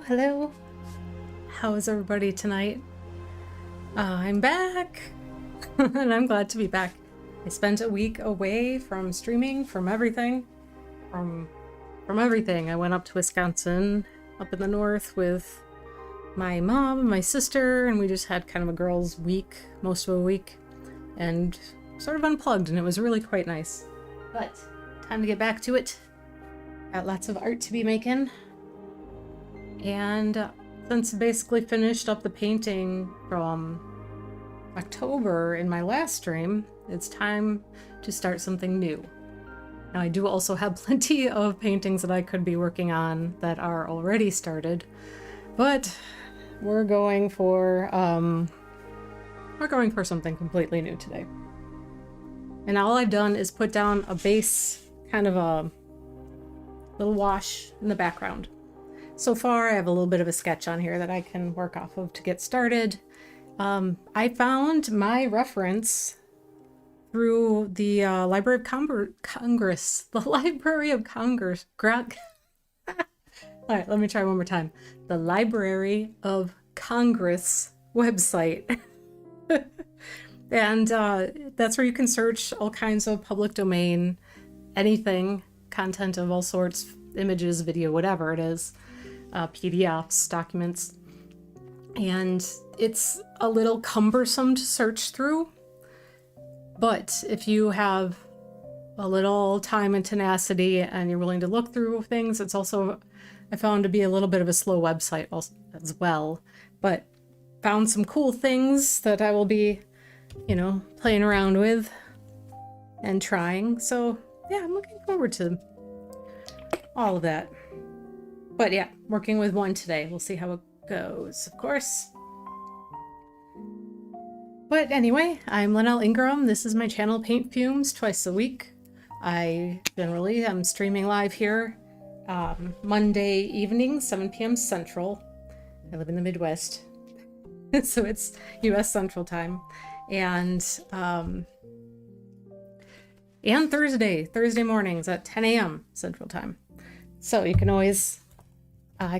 Hello. How is everybody tonight? I'm back, and I'm glad to be back. I spent a week away from streaming, from everything. From everything. I went up to Wisconsin, up in the north with my mom and my sister, and we just had kind of a girls' week, most of a week, and sort of unplugged, and it was really quite nice. But time to get back to it. Got lots of art to be making. And since I basically finished up the painting from October in my last stream, it's time to start something new. Now, I do also have plenty of paintings that I could be working on that are already started, but we're going for something completely new today. And all I've done is put down a base, kind of a little wash in the background. So far, I have a little bit of a sketch on here that I can work off of to get started. I found my reference through the Library of Congress. The Library of Congress. All right, let me try one more time. The Library of Congress website. And that's where you can search all kinds of public domain, anything, content of all sorts, images, video, whatever it is. PDFs, documents, and it's a little cumbersome to search through, but if you have a little time and tenacity and you're willing to look through things, it's also, I found, to be a little bit of a slow website as well, but found some cool things that I will be, you know, playing around with and trying. So yeah, I'm looking forward to all of that. But yeah, working with one today. We'll see how it goes, of course. But anyway, I'm Lynell Ingram. This is my channel, Paint Fumes, twice a week. I generally am streaming live here Monday evening, 7 p.m. Central. I live in the Midwest, so it's U.S. Central Time. And Thursday mornings at 10 a.m. Central Time. So you can always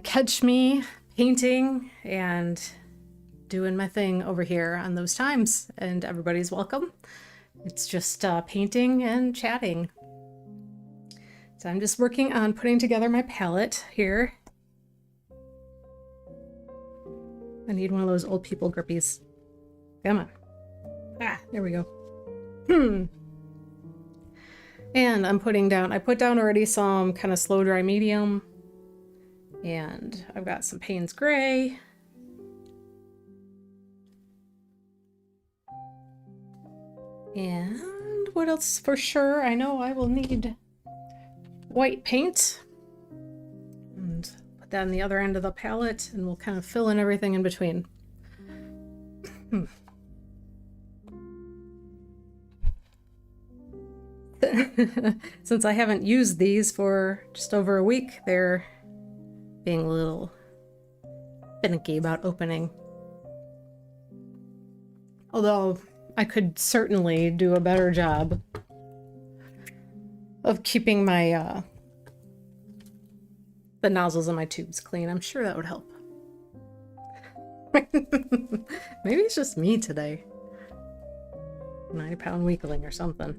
catch me painting and doing my thing over here on those times, and everybody's welcome. It's just painting and chatting. So I'm just working on putting together my palette here. I need one of those old people grippies. Come on. Ah, there we go. And I'm putting down, I put down already some kind of slow dry medium. And I've got some Payne's Gray. And what else for sure? I know I will need white paint. And put that on the other end of the palette, and we'll kind of fill in everything in between. Since I haven't used these for just over a week, they're being a little finicky about opening. Although I could certainly do a better job of keeping my the nozzles in my tubes clean. I'm sure that would help. Maybe it's just me today. 9-pound weakling or something.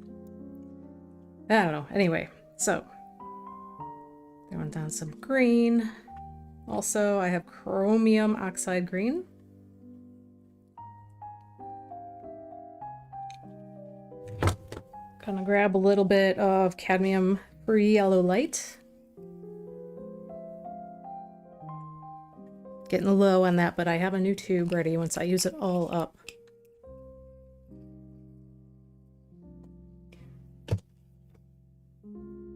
I don't know. Anyway, so throwing down some green. Also, I have chromium oxide green. Gonna grab a little bit of cadmium-free yellow light. Getting low on that, but I have a new tube ready once I use it all up.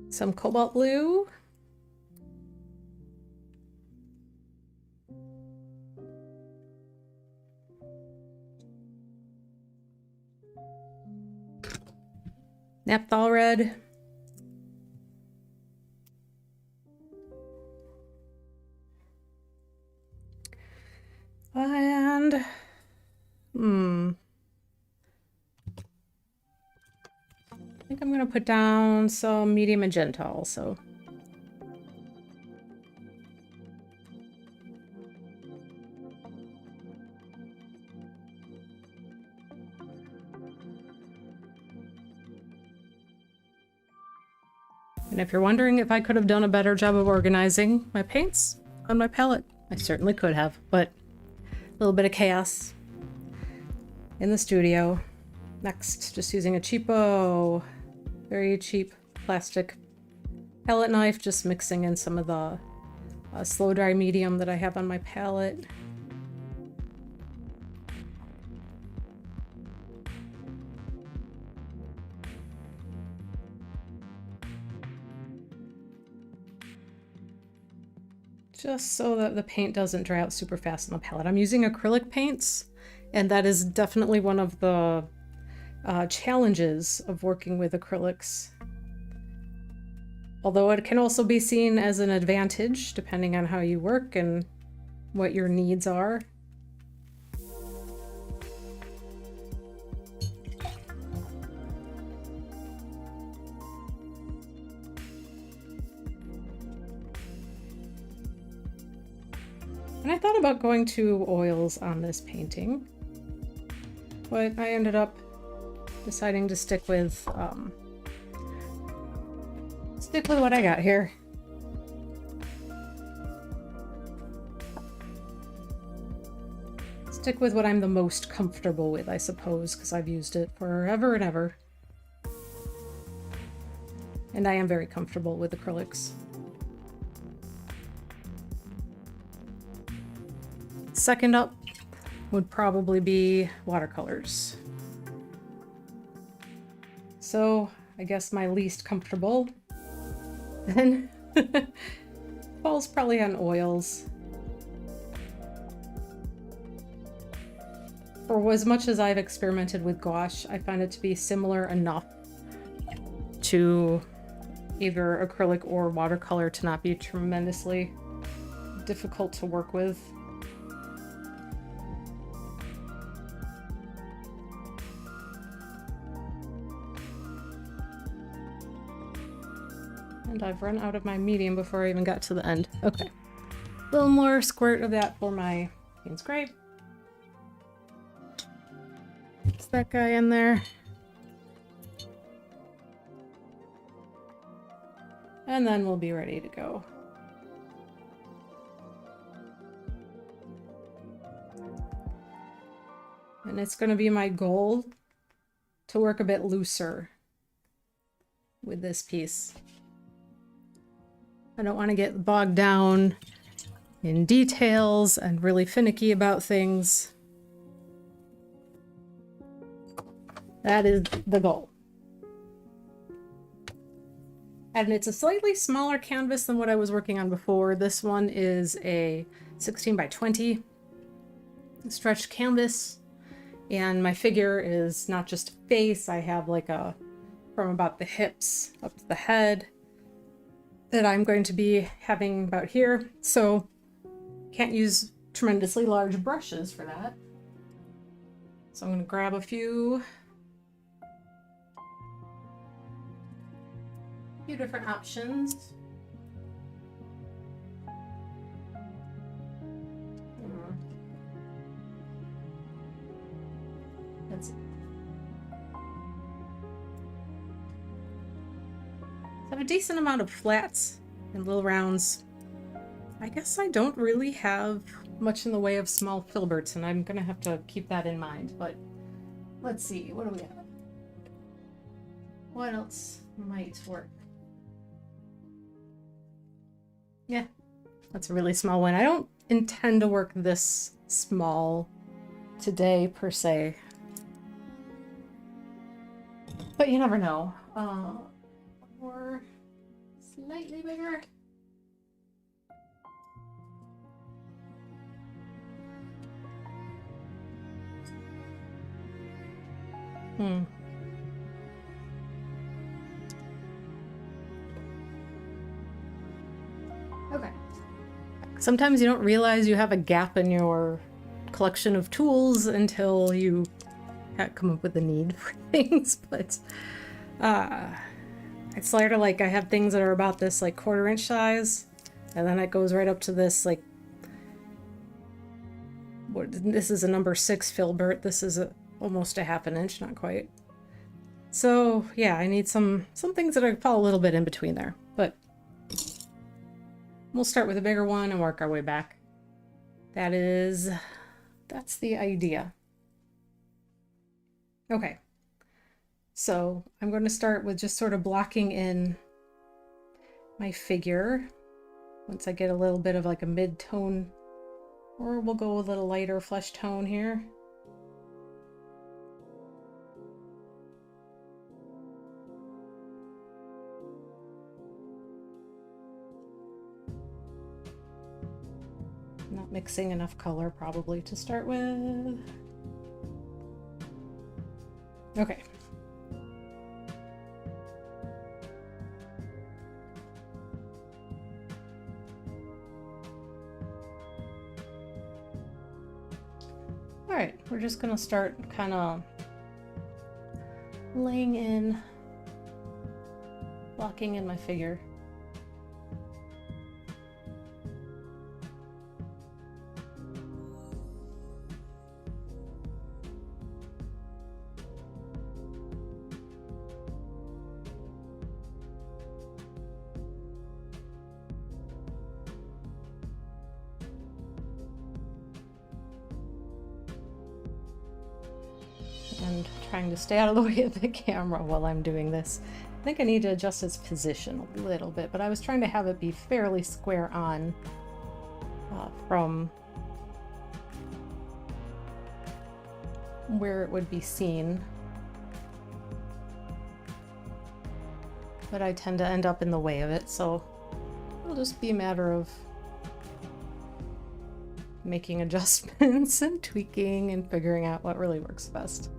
Some cobalt blue. Naphthol red. And I think I'm gonna put down some medium magenta also. And if you're wondering if I could have done a better job of organizing my paints on my palette, I certainly could have, but a little bit of chaos in the studio. Next, just using a cheapo, very cheap plastic palette knife, just mixing in some of the slow dry medium that I have on my palette. Just so that the paint doesn't dry out super fast on the palette. I'm using acrylic paints, and that is definitely one of the challenges of working with acrylics. Although it can also be seen as an advantage depending on how you work and what your needs are. And I thought about going to oils on this painting, but I ended up deciding to stick with what I got here. Stick with what I'm the most comfortable with, I suppose, because I've used it forever and ever. And I am very comfortable with acrylics. Second up would probably be watercolors. So I guess my least comfortable then falls probably on oils. For as much as I've experimented with gouache, I find it to be similar enough to either acrylic or watercolor to not be tremendously difficult to work with. And I've run out of my medium before I even got to the end. Okay. A little more squirt of that for my Payne's Grape. It's that guy in there. And then we'll be ready to go. And it's going to be my goal to work a bit looser with this piece. I don't want to get bogged down in details and really finicky about things. That is the goal. And it's a slightly smaller canvas than what I was working on before. This one is a 16 by 20 stretched canvas. And my figure is not just a face. I have like a, from about the hips up to the head, that I'm going to be having about here. So can't use tremendously large brushes for that. So I'm going to grab a few different options. Let's see. I have a decent amount of flats and little rounds. I guess I don't really have much in the way of small filberts, and I'm gonna have to keep that in mind, but let's see, what do we have? What else might work? Yeah, that's a really small one. I don't intend to work this small today, per se. But you never know. Or slightly bigger. Okay. Sometimes you don't realize you have a gap in your collection of tools until you come up with the need for things, but it's sort of like I have things that are about this like 1/4 inch size, and then it goes right up to this like, this is a number 6 filbert. This is almost a 1/2 inch, not quite. So yeah, I need some things that I fall a little bit in between there, but we'll start with a bigger one and work our way back. That's the idea. Okay, so I'm going to start with just sort of blocking in my figure once I get a little bit of like a mid-tone, or we'll go a little lighter flesh tone here. Not mixing enough color probably to start with. Okay. All right, we're just gonna start kind of laying in, blocking in my figure. And trying to stay out of the way of the camera while I'm doing this. I think I need to adjust its position a little bit, but I was trying to have it be fairly square on from where it would be seen. But I tend to end up in the way of it, so it'll just be a matter of making adjustments and tweaking and figuring out what really works best.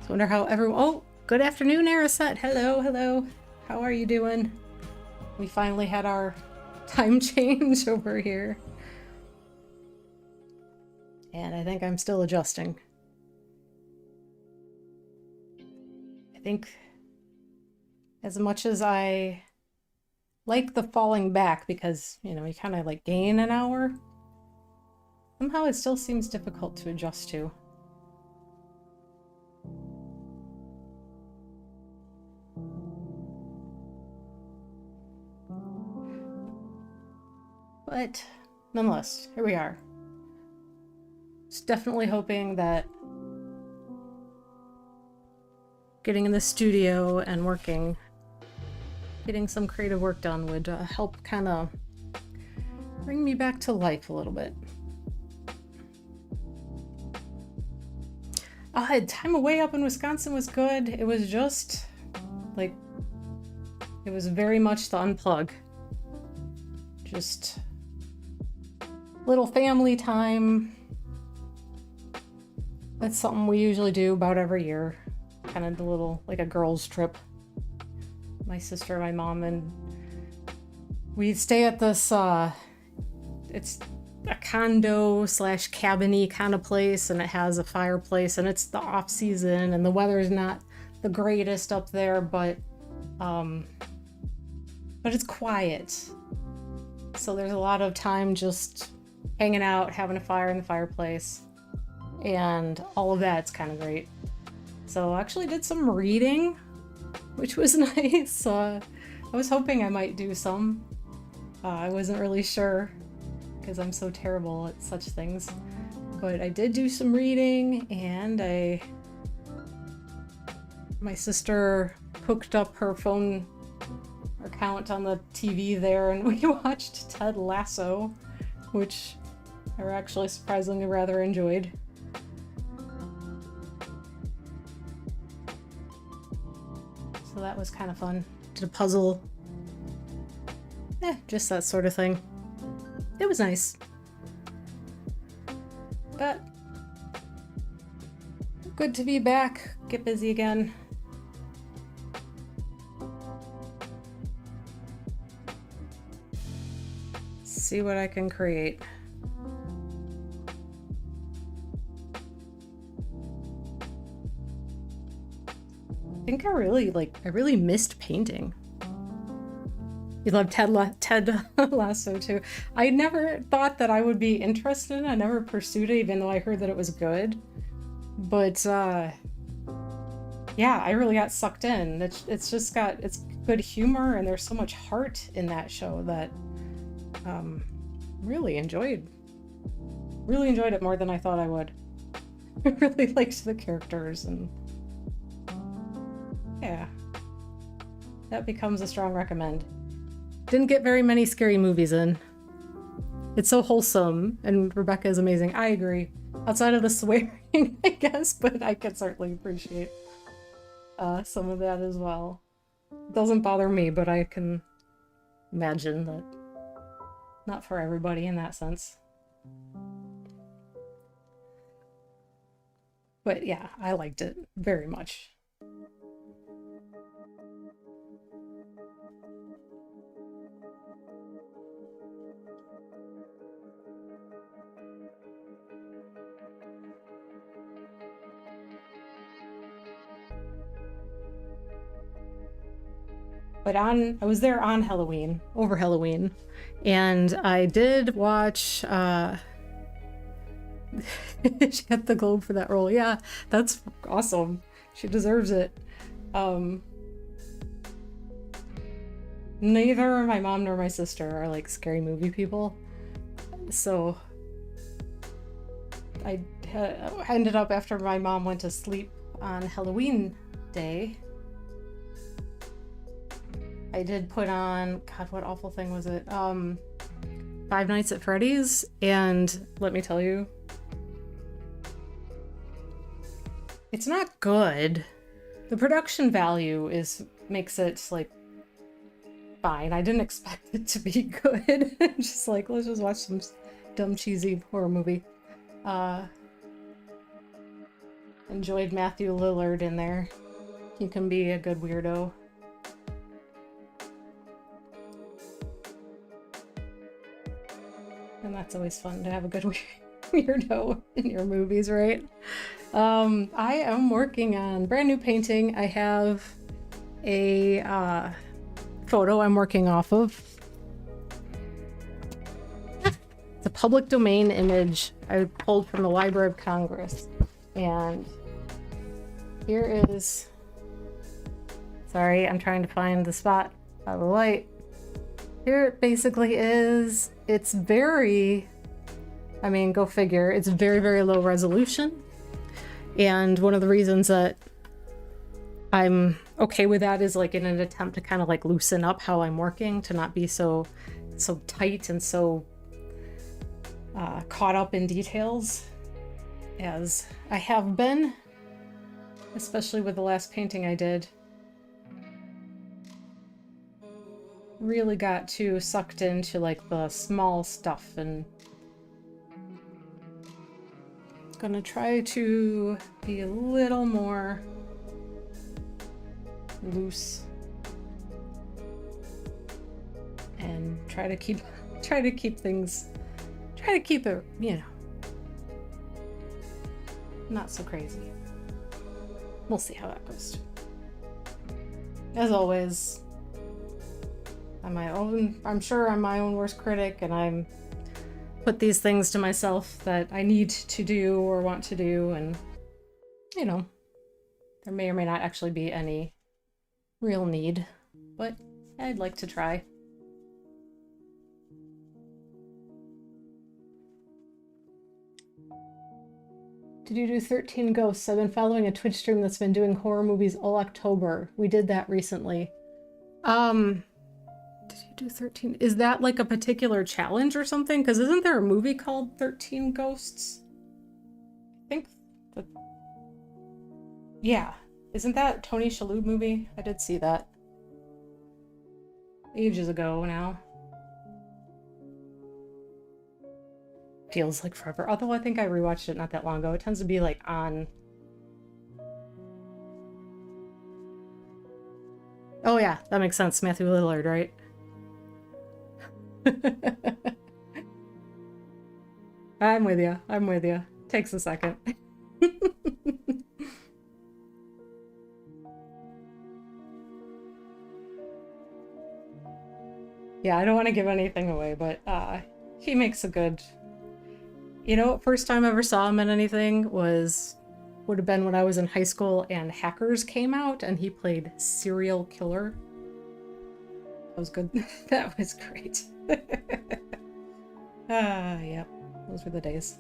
I wonder how everyone... Oh, good afternoon, Arasette. Hello, hello. How are you doing? We finally had our time change over here. And I think I'm still adjusting. I think as much as I like the falling back because, you know, you kind of like gain an hour, somehow it still seems difficult to adjust to. But nonetheless, here we are. Just definitely hoping that getting in the studio and working, getting some creative work done would help kind of bring me back to life a little bit. Time away up in Wisconsin was good. It was just like, it was very much the unplug. Just little family time. That's something we usually do about every year. Kind of the little, like a girls' trip. My sister, my mom, and we stay at this, it's a condo slash cabin-y kind of place, and it has a fireplace, and it's the off season, and the weather is not the greatest up there, but it's quiet. So there's a lot of time just hanging out, having a fire in the fireplace, and all of that's kind of great. So I actually did some reading, which was nice. I was hoping I might do some. I wasn't really sure because I'm so terrible at such things. But I did do some reading, and my sister hooked up her phone account on the TV there, and we watched Ted Lasso, which I actually surprisingly rather enjoyed. So that was kind of fun. Did a puzzle. Just that sort of thing. It was nice. But good to be back. Get busy again. see what I can create. I think I really missed painting. You love Ted Lasso too. I never thought that I would be interested in it. I never pursued it, even though I heard that it was good. But yeah, I really got sucked in. It's good humor, and there's so much heart in that show that really enjoyed it more than I thought I would. I really liked the characters, and yeah, that becomes a strong recommend. Didn't get very many scary movies in. It's so wholesome, and Rebecca is amazing. I agree. Outside of the swearing, I guess, but I can certainly appreciate some of that as well. It doesn't bother me, but I can imagine that not for everybody in that sense. But yeah, I liked it very much. But I was there on Halloween, over Halloween, and I did watch, she got the Globe for that role. Yeah, that's awesome. She deserves it. Neither my mom nor my sister are like scary movie people, so I ended up, after my mom went to sleep on Halloween day, I did put on, God, what awful thing was it? Five Nights at Freddy's, and let me tell you, it's not good. The production value makes it like fine. I didn't expect it to be good. Just like, let's just watch some dumb cheesy horror movie. Enjoyed Matthew Lillard in there. He can be a good weirdo. And that's always fun to have a good weirdo in your movies, right? I am working on brand new painting. I have a photo I'm working off of. It's a public domain image I pulled from the Library of Congress. And here is, sorry, I'm trying to find the spot by the light. Here it basically is. It's very, I mean, go figure, it's very, very low resolution. And one of the reasons that I'm okay with that is like in an attempt to kind of like loosen up how I'm working, to not be so tight and so caught up in details as I have been, especially with the last painting I did. Really got too sucked into like the small stuff, and gonna try to be a little more loose and try to keep it, you know, not so crazy. We'll see how that goes. As always, I'm sure I'm my own worst critic, and I'm put these things to myself that I need to do or want to do, and you know, there may or may not actually be any real need, but I'd like to try. Did you do 13 Ghosts? I've been following a Twitch stream that's been doing horror movies all October. We did that recently. Did you do 13? Is that like a particular challenge or something? Because isn't there a movie called 13 Ghosts? I think that... Yeah. Isn't that Tony Shalhoub movie? I did see that. Ages ago now. Feels like forever. Although I think I rewatched it not that long ago. It tends to be like on... Oh yeah, that makes sense. Matthew Lillard, right? I'm with you. I'm with you. Takes a second. Yeah, I don't want to give anything away, but he makes a good... You know, first time I ever saw him in anything would have been when I was in high school and Hackers came out and he played serial killer. That was good. That was great. Yeah, those were the days.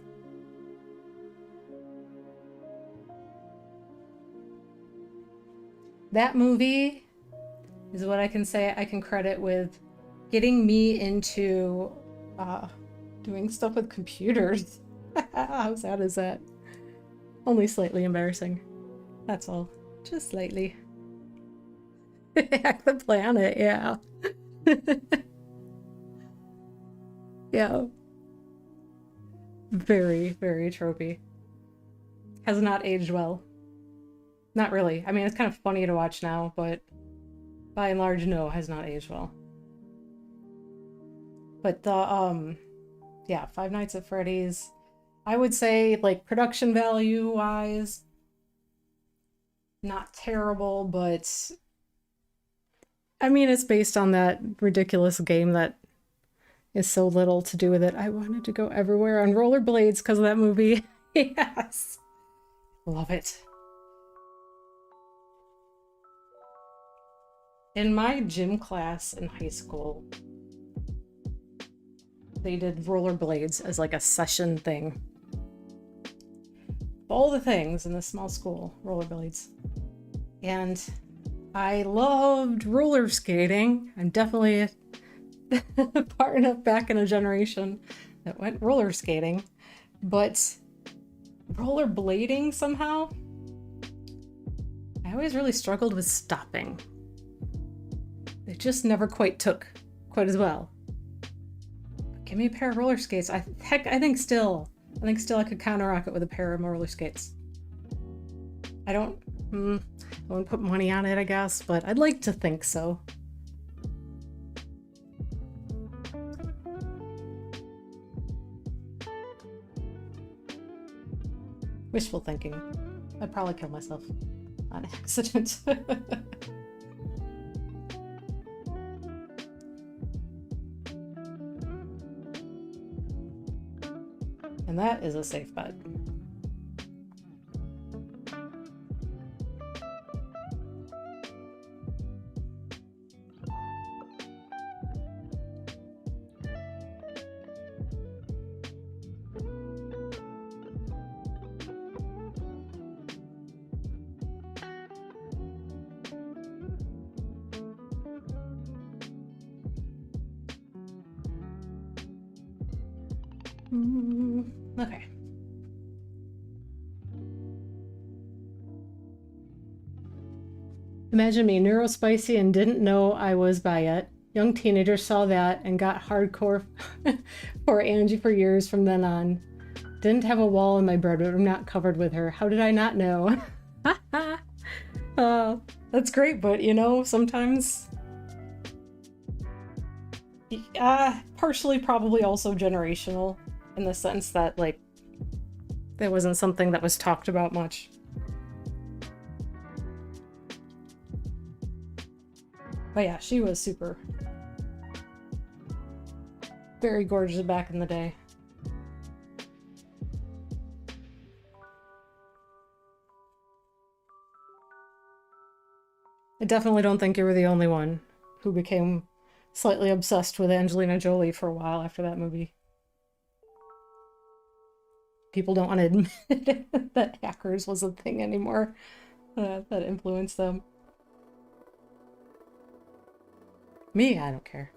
That movie is what I can say I can credit with getting me into doing stuff with computers. How sad is that? Only slightly embarrassing. That's all. Just slightly. Hack the planet, yeah. Yeah. Very, very tropey. Has not aged well. Not really. I mean, it's kind of funny to watch now, but by and large, no, has not aged well. But the, yeah, Five Nights at Freddy's, I would say, like, production value-wise, not terrible, but... I mean, it's based on that ridiculous game that is so little to do with it. I wanted to go everywhere on rollerblades because of that movie. Yes. Love it. In my gym class in high school, they did rollerblades as like a session thing. All the things in this small school, rollerblades. And I loved roller skating. I'm definitely far enough back in a generation that went roller skating. But rollerblading somehow, I always really struggled with stopping. It just never quite took quite as well. But give me a pair of roller skates. I think still I could counter-rock it with a pair of roller skates. I won't put money on it, I guess, but I'd like to think so. Wishful thinking. I'd probably kill myself on accident. And that is a safe bet. Okay. Imagine me, neurospicy and didn't know I was bi it. Young teenager saw that and got hardcore for Angie for years from then on. Didn't have a wall in my bedroom not covered with her. How did I not know? That's great, but you know, sometimes... partially probably also generational, in the sense that, like, there wasn't something that was talked about much. But yeah, she was super... very gorgeous back in the day. I definitely don't think you were the only one who became slightly obsessed with Angelina Jolie for a while after that movie. People don't want to admit that Hackers was a thing anymore that influenced them. Me, I don't care.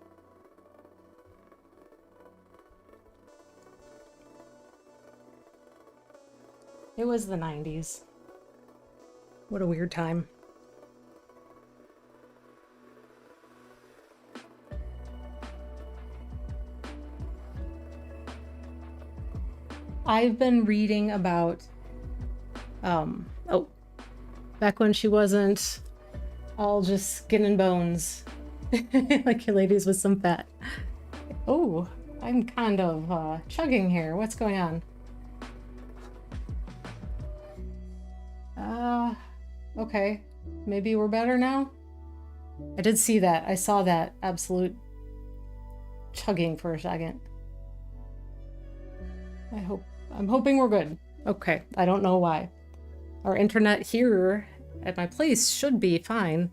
It was the 90s. What a weird time. I've been reading about, back when she wasn't all just skin and bones, like your ladies with some fat. Oh, I'm kind of chugging here. What's going on? Okay. Maybe we're better now? I did see that. I saw that absolute chugging for a second. I'm hoping we're good. Okay, I don't know why. Our internet here at my place should be fine.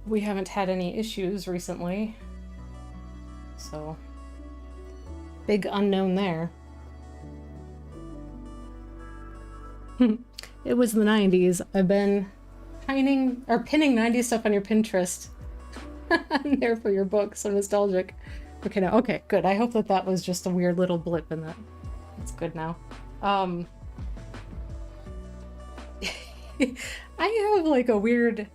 We haven't had any issues recently. So, big unknown there. It was the 90s. I've been pinning 90s stuff on your Pinterest. I'm there for your book, so nostalgic. Okay, no, okay, good. I hope that was just a weird little blip in that. It's good now. I have like a weird,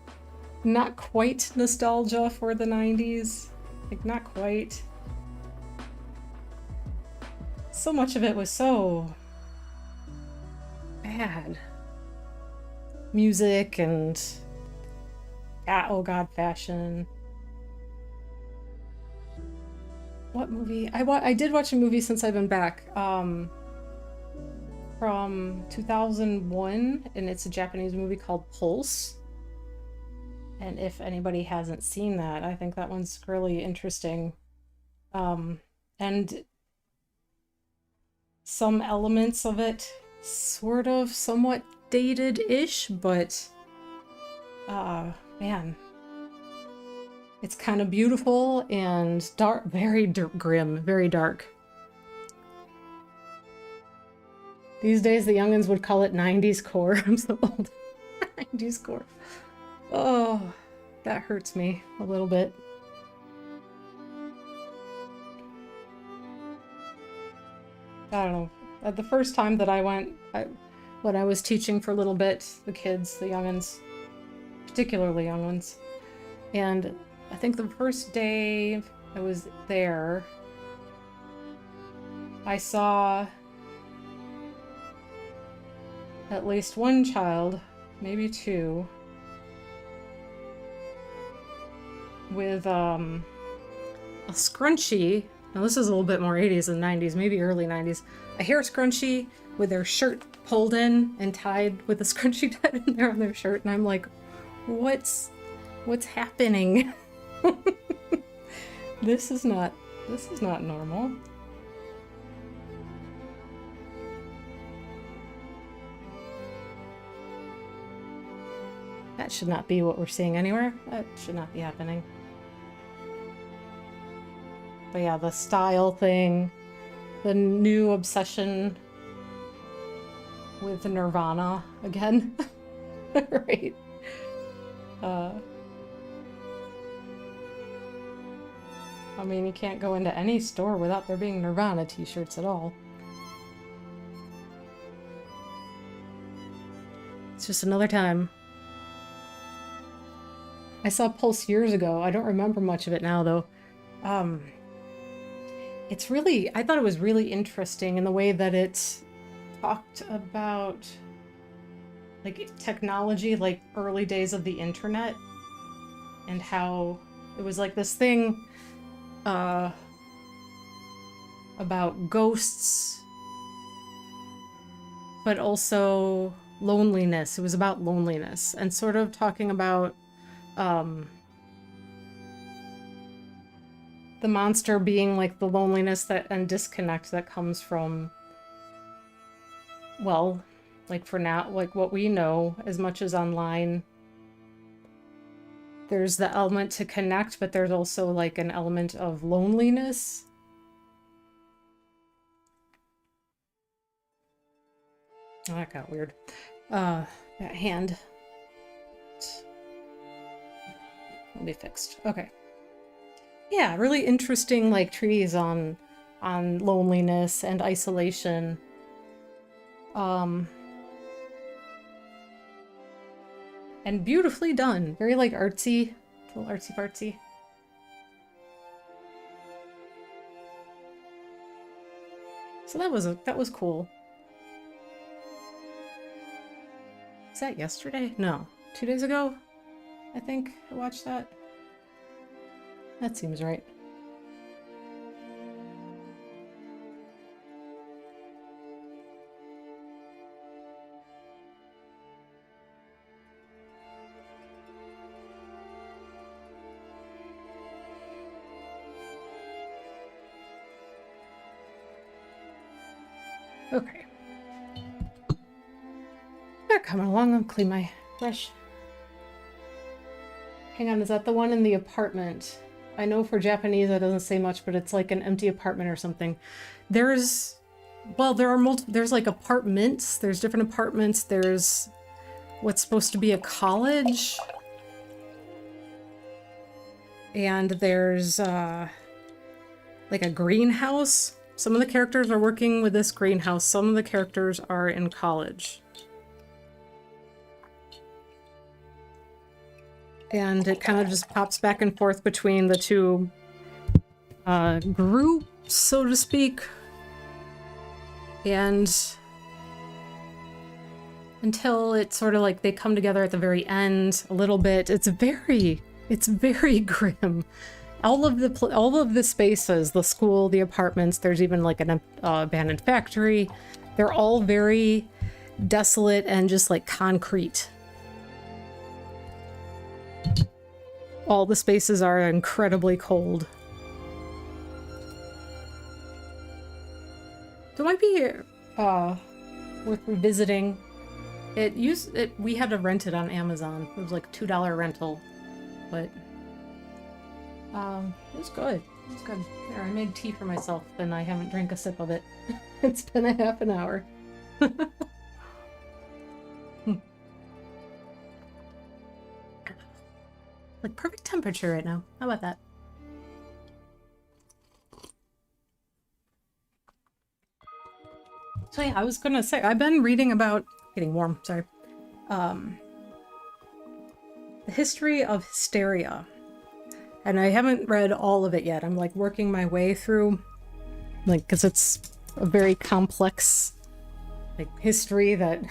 not quite nostalgia for the 90s. Like, not quite. So much of it was so bad. Music and, oh god, fashion. What movie? I did watch a movie since I've been back. From 2001, and it's a Japanese movie called Pulse. And if anybody hasn't seen that, I think that one's really interesting. And some elements of it sort of somewhat dated-ish, but man, it's kind of beautiful and dark, very grim, very dark. These days, the youngins would call it 90s core. I'm so old. 90s core. Oh, that hurts me a little bit. I don't know. The first time that I went, when I was teaching for a little bit, the kids, the youngins, particularly young ones, and I think the first day I was there, I saw at least one child, maybe two, with a scrunchie. Now this is a little bit more 80s than 90s, maybe early 90s. A hair scrunchie with their shirt pulled in and tied with a scrunchie tied in there on their shirt, and I'm like, what's happening? This is not normal. That should not be what we're seeing anywhere. That should not be happening. But yeah, the style thing, the new obsession with Nirvana again. Right. I mean, you can't go into any store without there being Nirvana t-shirts at all. It's just another time. I saw Pulse years ago. I don't remember much of it now, though. It's really, I thought it was really interesting in the way that it talked about, like, technology, like early days of the internet, and how it was like this thing about ghosts, but also loneliness. It was about loneliness, and sort of talking about the monster being like the loneliness that and disconnect that comes from, well, like for now, like what we know as much as online, there's the element to connect, but there's also like an element of loneliness. Oh, that got weird. That hand. It'll be fixed. Okay. Yeah, really interesting, like, treatise on loneliness and isolation. And beautifully done. Very, like, artsy. A little artsy-fartsy. So that was cool. Was that yesterday? No. 2 days ago? I think I watched that. That seems right. Okay. They're coming along. I'll clean my brush. Hang on, is that the one in the apartment? I know for Japanese it doesn't say much, but it's like an empty apartment or something. There's, well, there are there's like apartments. There's different apartments. There's what's supposed to be a college. And there's like a greenhouse. Some of the characters are working with this greenhouse. Some of the characters are in college. And it kind of just pops back and forth between the two groups, so to speak. And until it's sort of like they come together at the very end a little bit. It's very grim. All of the spaces, the school, the apartments, there's even like an abandoned factory. They're all very desolate and just like concrete. All the spaces are incredibly cold. So it might be worth revisiting. We had to rent it on Amazon. It was like $2 rental, but it was good. It was good. There, I made tea for myself, and I haven't drank a sip of it. It's been a half an hour. Like perfect temperature right now. How about that? So yeah, I was gonna say, I've been reading about getting warm, sorry. The history of hysteria. And I haven't read all of it yet. I'm like working my way through, like, because it's a very complex like history that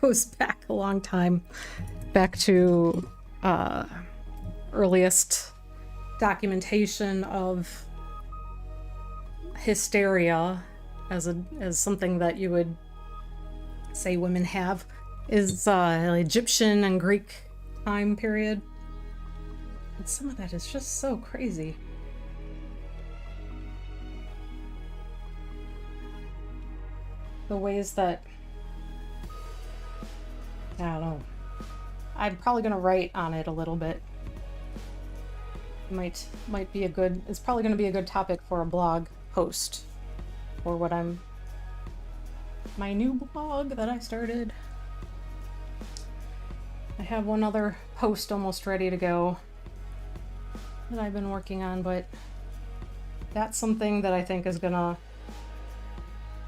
goes back a long time, back to earliest documentation of hysteria as something that you would say women have is Egyptian and Greek time period. And some of that is just so crazy. The ways that, I don't know. I'm probably gonna write on it a little bit. Might be a good, it's probably gonna be a good topic for a blog post for my new blog that I started. I have one other post almost ready to go that I've been working on, but that's something that I think is gonna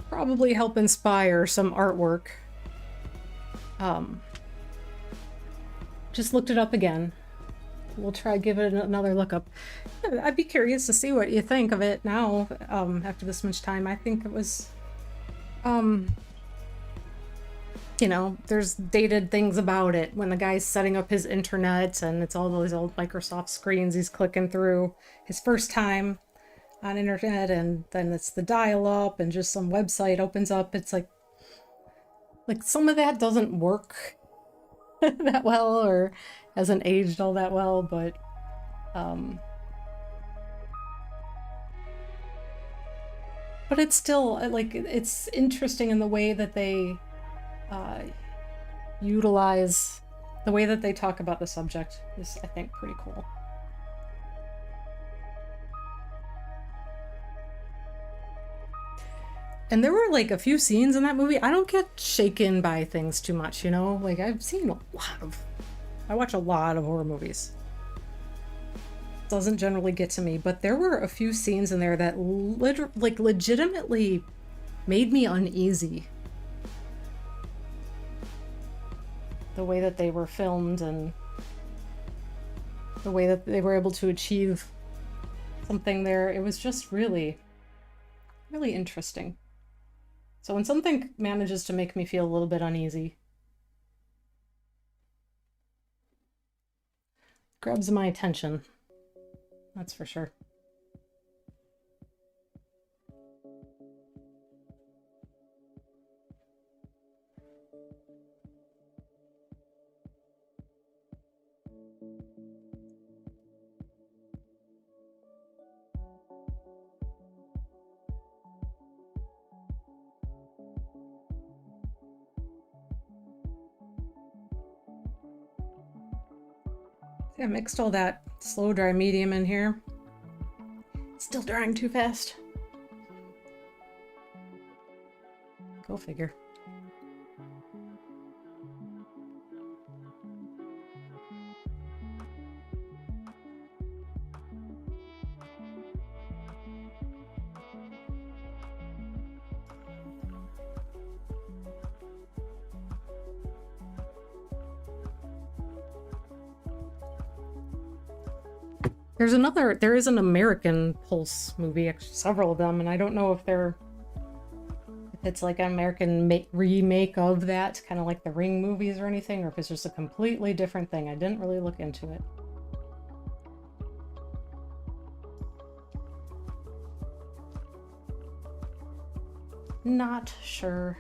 probably help inspire some artwork. Just looked it up again. We'll try give it another look up. I'd be curious to see what you think of it now, after this much time. I think it was, you know, there's dated things about it when the guy's setting up his internet and it's all those old Microsoft screens he's clicking through his first time on internet, and then it's the dial-up and just some website opens up. It's like some of that doesn't work that well or hasn't aged all that well, but it's still like, it's interesting in the way that they utilize, the way that they talk about the subject is, I think, pretty cool. And there were like a few scenes in that movie. I don't get shaken by things too much, you know? Like I watch a lot of horror movies. Doesn't generally get to me, but there were a few scenes in there that legitimately made me uneasy. The way that they were filmed and the way that they were able to achieve something there, it was just really, really interesting. So when something manages to make me feel a little bit uneasy, grabs my attention, that's for sure. I mixed all that slow dry medium in here. Still drying too fast. Go figure. There is an American Pulse movie, actually several of them, and I don't know if it's like an American remake of that, kind of like the Ring movies or anything, or if it's just a completely different thing. I didn't really look into it. Not sure.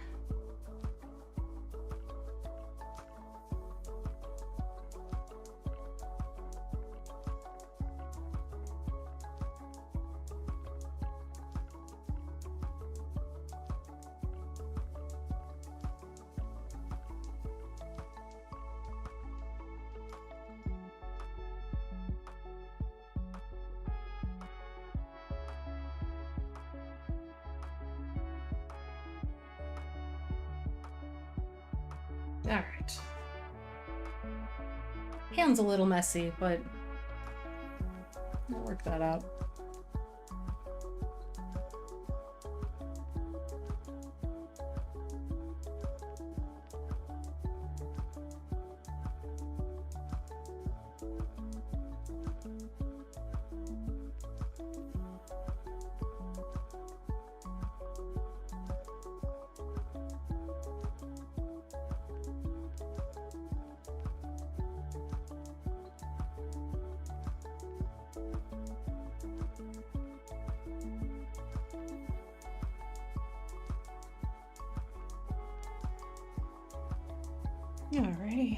Alright. Hand's a little messy, but I'll work that out. Alrighty.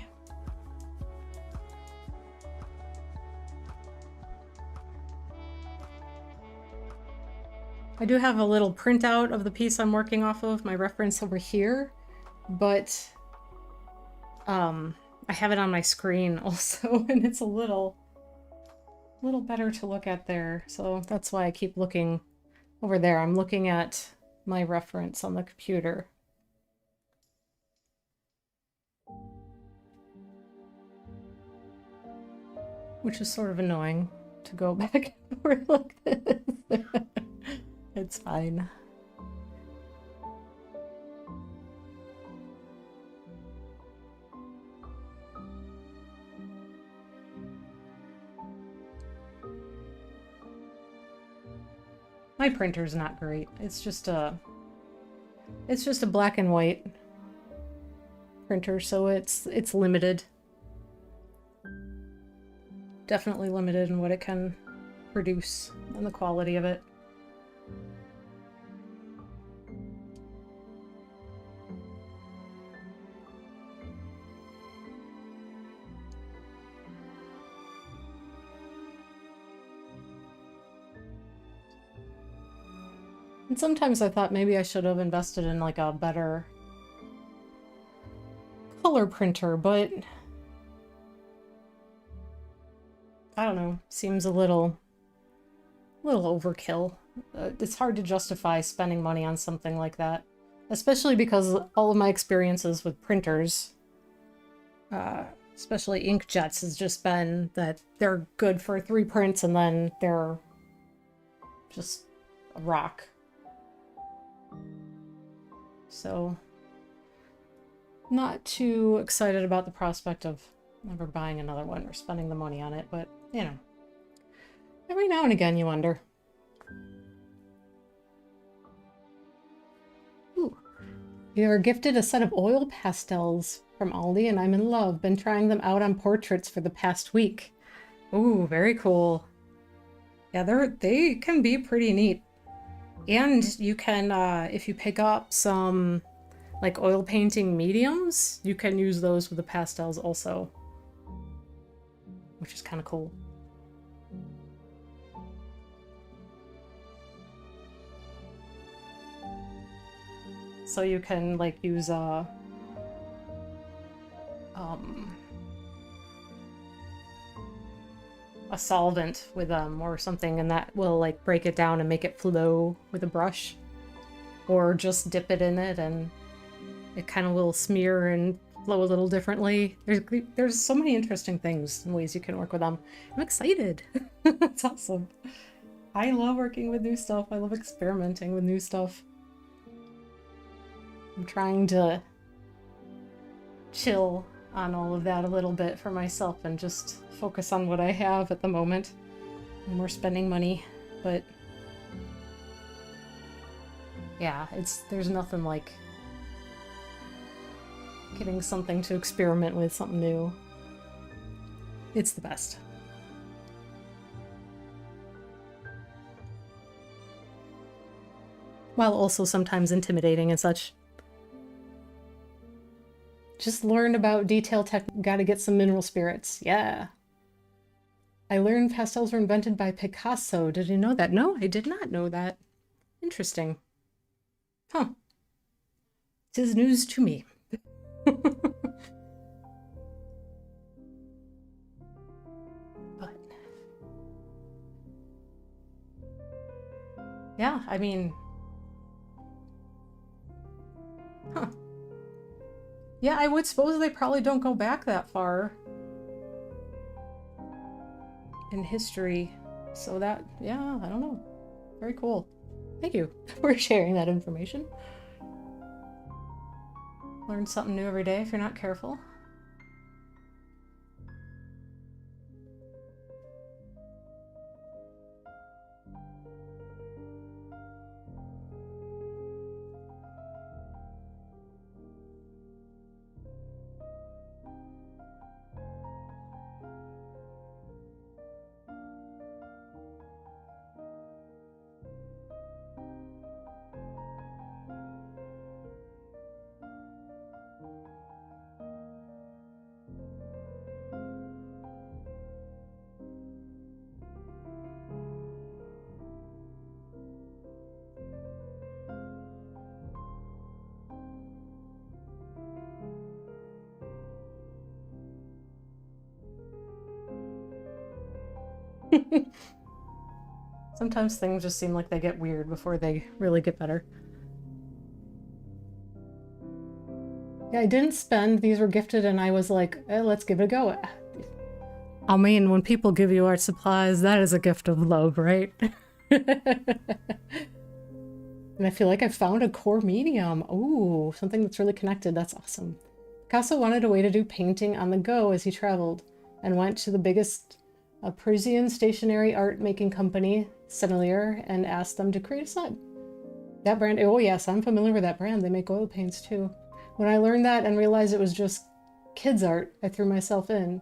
I do have a little printout of the piece I'm working off of, my reference over here, but I have it on my screen also, and it's a little better to look at there, so that's why I keep looking over there. I'm looking at my reference on the computer. Which is sort of annoying to go back and forth like this. It's fine. My printer's not great. It's just a black and white printer, so it's limited. Definitely limited in what it can produce and the quality of it. And sometimes I thought maybe I should have invested in like a better color printer, but I don't know, seems a little overkill. It's hard to justify spending money on something like that, especially because all of my experiences with printers, especially inkjets, has just been that they're good for 3 prints and then they're just a rock. So, not too excited about the prospect of never buying another one or spending the money on it, but, you know, every now and again you wonder. Ooh. We were gifted a set of oil pastels from Aldi, and I'm in love. Been trying them out on portraits for the past week. Ooh, very cool. Yeah, they can be pretty neat. And you can, if you pick up some, like, oil painting mediums, you can use those with the pastels also. Which is kind of cool. So you can, like, use, a solvent with them or something, and that will like break it down and make it flow with a brush. Or just dip it in it and it kind of will smear and flow a little differently. There's so many interesting things and ways you can work with them. I'm excited. It's awesome. I love working with new stuff. I love experimenting with new stuff. I'm trying to chill on all of that a little bit for myself and just focus on what I have at the moment. And we're spending money, but yeah, there's nothing like getting something to experiment with, something new. It's the best. While also sometimes intimidating and such. Just learned about detail tech. Gotta get some mineral spirits. Yeah. I learned pastels were invented by Picasso. Did you know that? No, I did not know that. Interesting. Huh. Tis news to me. But yeah, I mean, huh. Yeah, I would suppose they probably don't go back that far in history. So that, yeah, I don't know. Very cool. Thank you for sharing that information. Learn something new every day if you're not careful. Sometimes things just seem like they get weird before they really get better. Yeah, I didn't spend. These were gifted and I was like, let's give it a go. I mean, when people give you art supplies, that is a gift of love, right? And I feel like I found a core medium. Ooh, something that's really connected. That's awesome. Picasso wanted a way to do painting on the go as he traveled and went to the biggest Parisian stationary art making company, Sennelier, and asked them to create a set. That brand, oh yes, I'm familiar with that brand. They make oil paints too. When I learned that and realized it was just kids art, I threw myself in.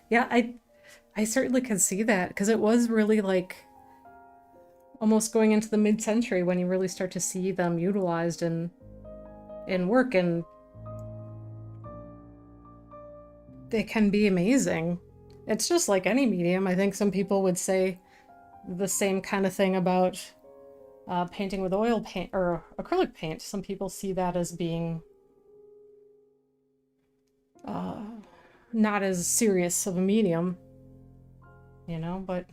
Yeah, I certainly could see that because it was really like almost going into the mid-century when you really start to see them utilized in work, and they can be amazing. It's just like any medium. I think some people would say the same kind of thing about painting with oil paint or acrylic paint. Some people see that as being not as serious of a medium, you know, but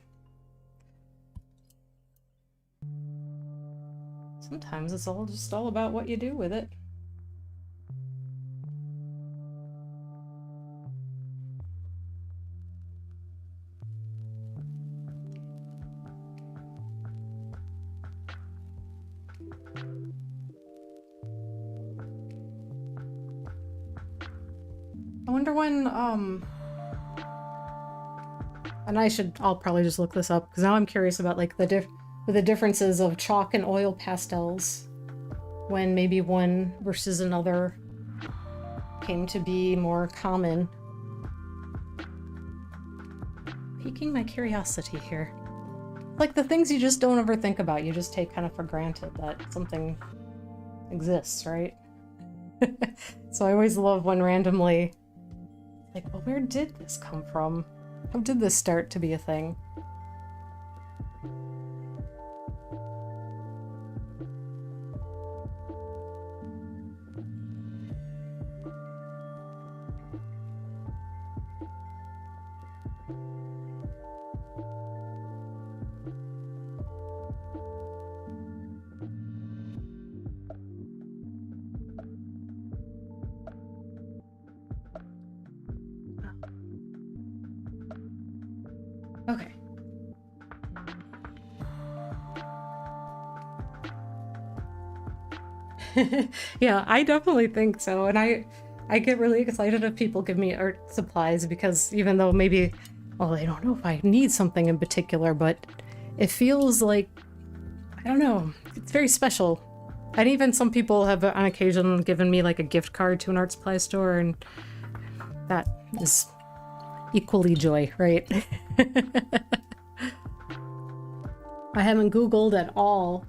sometimes it's all about what you do with it. I wonder when, and I'll probably just look this up because now I'm curious about like the differences of chalk and oil pastels when maybe one versus another came to be more common. Piquing my curiosity here. Like the things you just don't ever think about, you just take kind of for granted that something exists, right? So I always love when randomly, like, well, where did this come from? How did this start to be a thing? Yeah, I definitely think so. And I get really excited if people give me art supplies because even though maybe, well, they don't know if I need something in particular, but it feels like, I don't know, it's very special. And even some people have on occasion given me like a gift card to an art supply store, and that is equally joy, right? I haven't Googled at all,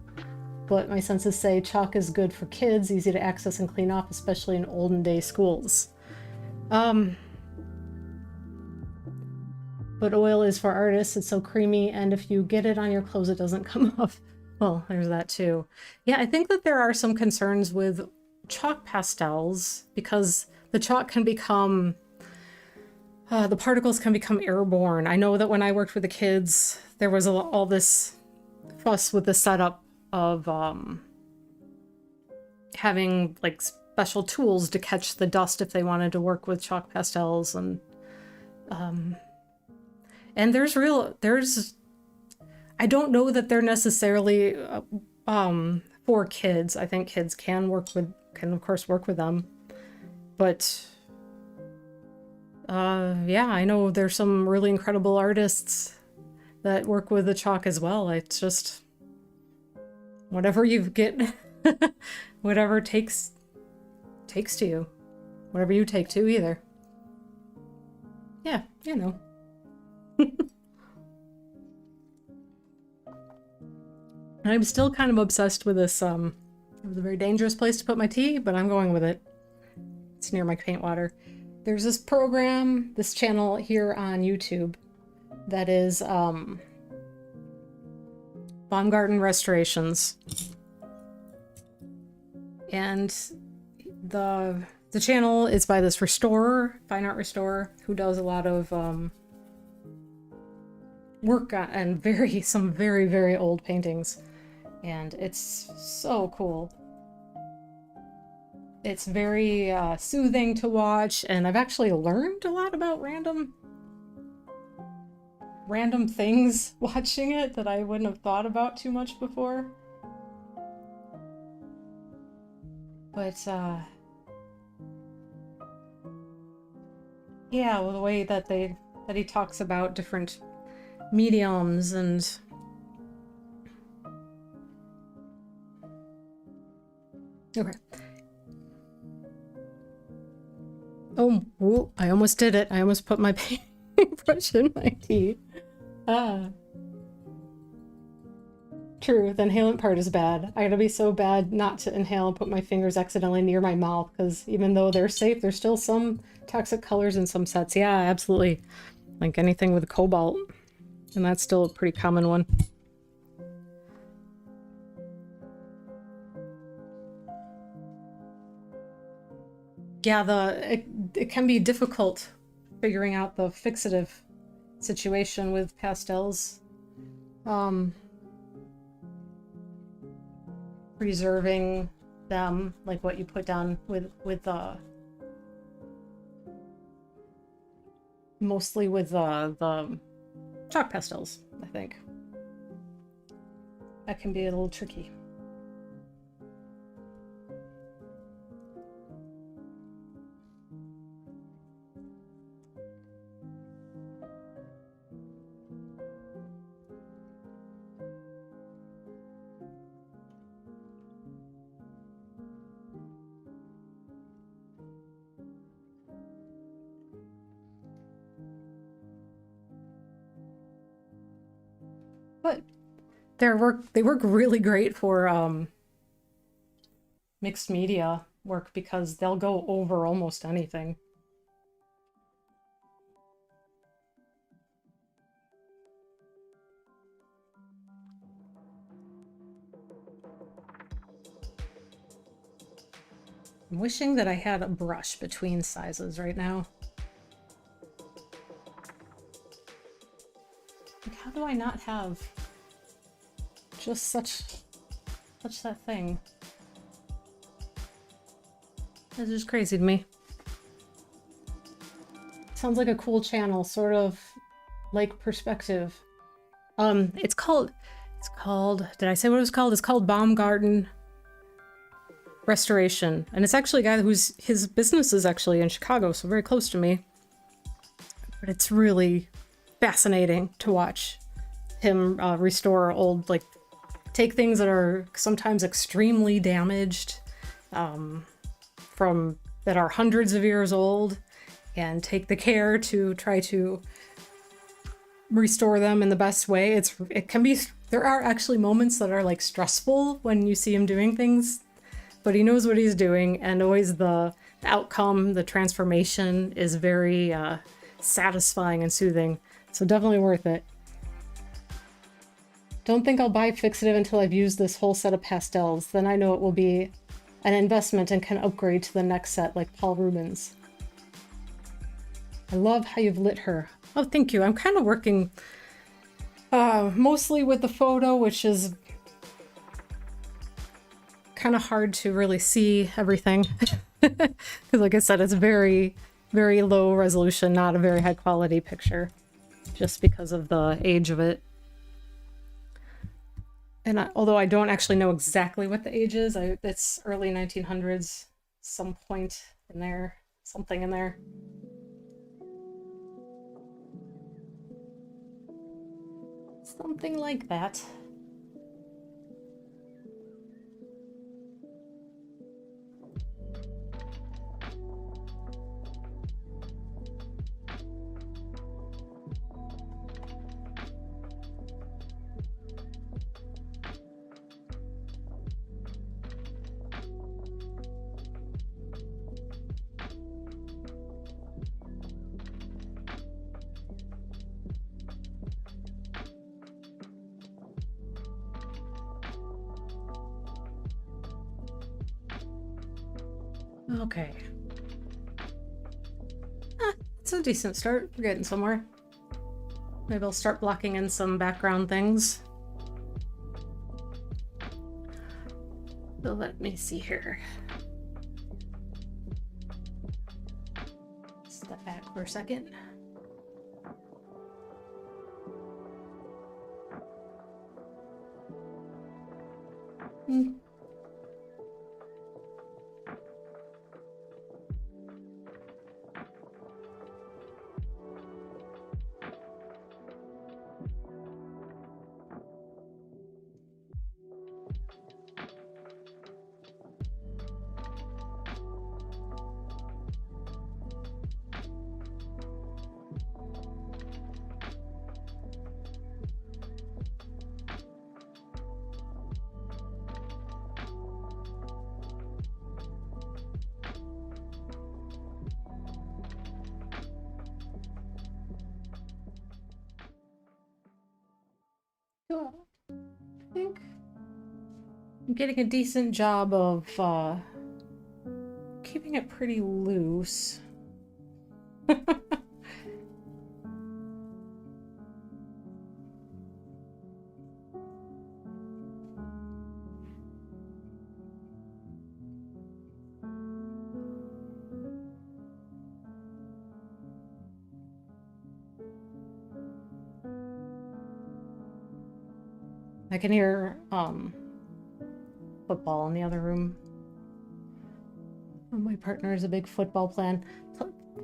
but my senses say chalk is good for kids, easy to access and clean off, especially in olden day schools. But oil is for artists, it's so creamy, and if you get it on your clothes, it doesn't come off. Well, there's that too. Yeah, I think that there are some concerns with chalk pastels because the chalk can become, the particles can become airborne. I know that when I worked with the kids, there was all this fuss with the setup of having like special tools to catch the dust if they wanted to work with chalk pastels, and I don't know that they're necessarily for kids. I think kids can of course work with them, but yeah, I know there's some really incredible artists that work with the chalk as well. It's just whatever you get, whatever takes to you, whatever you take to either. Yeah, you know. I'm still kind of obsessed with this, it was a very dangerous place to put my tea, but I'm going with it. It's near my paint water. There's this program, this channel here on YouTube that is, Baumgarten Restorations. And the channel is by this restorer, fine art restorer, who does a lot of, work on, and some very, very old paintings. And it's so cool. It's very soothing to watch, and I've actually learned a lot about random things watching it that I wouldn't have thought about too much before. But yeah, well, the way that he talks about different mediums and okay. Oh, whoa, I almost did it. I almost put my paintbrush in my tea. True, the inhalant part is bad. I gotta be so bad not to inhale and put my fingers accidentally near my mouth, because even though they're safe, there's still some toxic colors in some sets. Yeah, absolutely. Like anything with cobalt. And that's still a pretty common one. Yeah, it can be difficult figuring out the fixative situation with pastels. Preserving them, like what you put down with mostly with the chalk pastels, I think. That can be a little tricky. But they work really great for mixed media work because they'll go over almost anything. I'm wishing that I had a brush between sizes right now. Like, how do I not have just such that thing? That's just crazy to me. Sounds like a cool channel, sort of like Perspective. It's called, did I say what it was called? It's called Baumgarten restoration. And it's actually a guy whose his business is actually in Chicago, so very close to me. But it's really fascinating to watch him restore old, like, take things that are sometimes extremely damaged, from that are hundreds of years old, and take the care to try to restore them in the best way. It can be, there are actually moments that are like stressful when you see him doing things, but he knows what he's doing, and always the outcome, the transformation is very satisfying and soothing. So definitely worth it. Don't think I'll buy Fixative until I've used this whole set of pastels. Then I know it will be an investment and can upgrade to the next set like Paul Rubens. I love how you've lit her. Oh, thank you. I'm kind of working mostly with the photo, which is kind of hard to really see everything. Because like I said, it's very, very low resolution, not a very high quality picture, just because of the age of it. And although I don't actually know exactly what the age is, it's early 1900s, some point in there, something in there. Something like that. Okay. It's a decent start. We're getting somewhere. Maybe I'll start blocking in some background things. So let me see here. Step back for a second. I think I'm getting a decent job of keeping it pretty loose. I can hear football in the other room. My partner is a big football fan,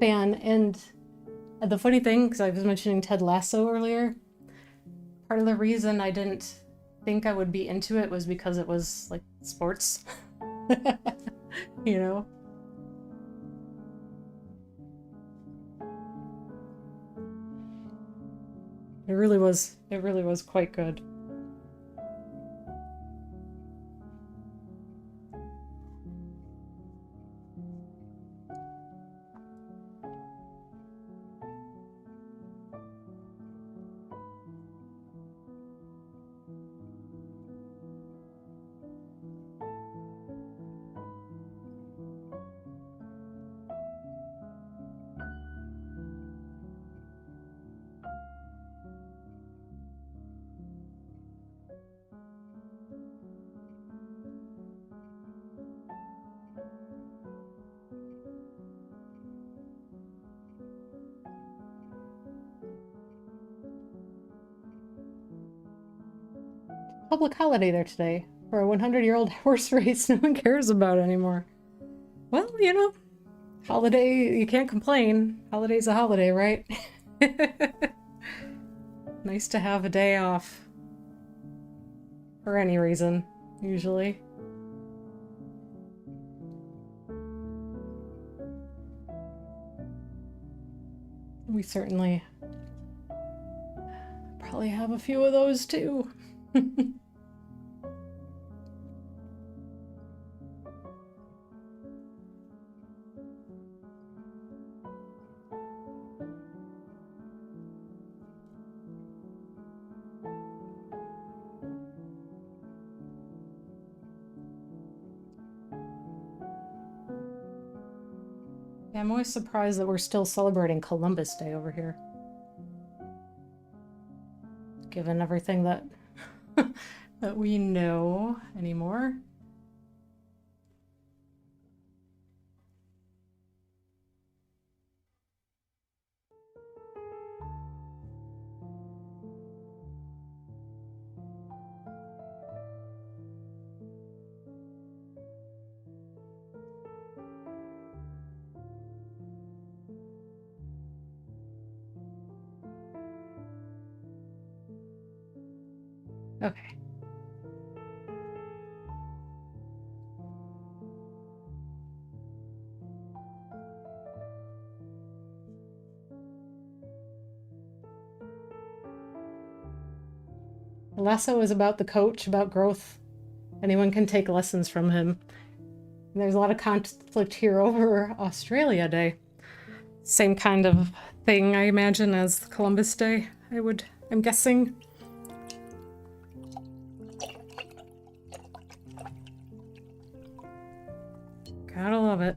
and the funny thing, because I was mentioning Ted Lasso earlier, part of the reason I didn't think I would be into it was because it was like sports. You know? It really was quite good. Public holiday there today. for a 100-year-old horse race no one cares about anymore. Well, you know, holiday, you can't complain. Holiday's a holiday, right? Nice to have a day off. For any reason, usually. We certainly probably have a few of those too. Yeah, I'm always surprised that we're still celebrating Columbus Day over here. Given everything that that we know anymore. Okay. Lasso is about the coach, about growth. Anyone can take lessons from him. And there's a lot of conflict here over Australia Day. Same kind of thing, I imagine, as Columbus Day, I'm guessing. Gotta love it.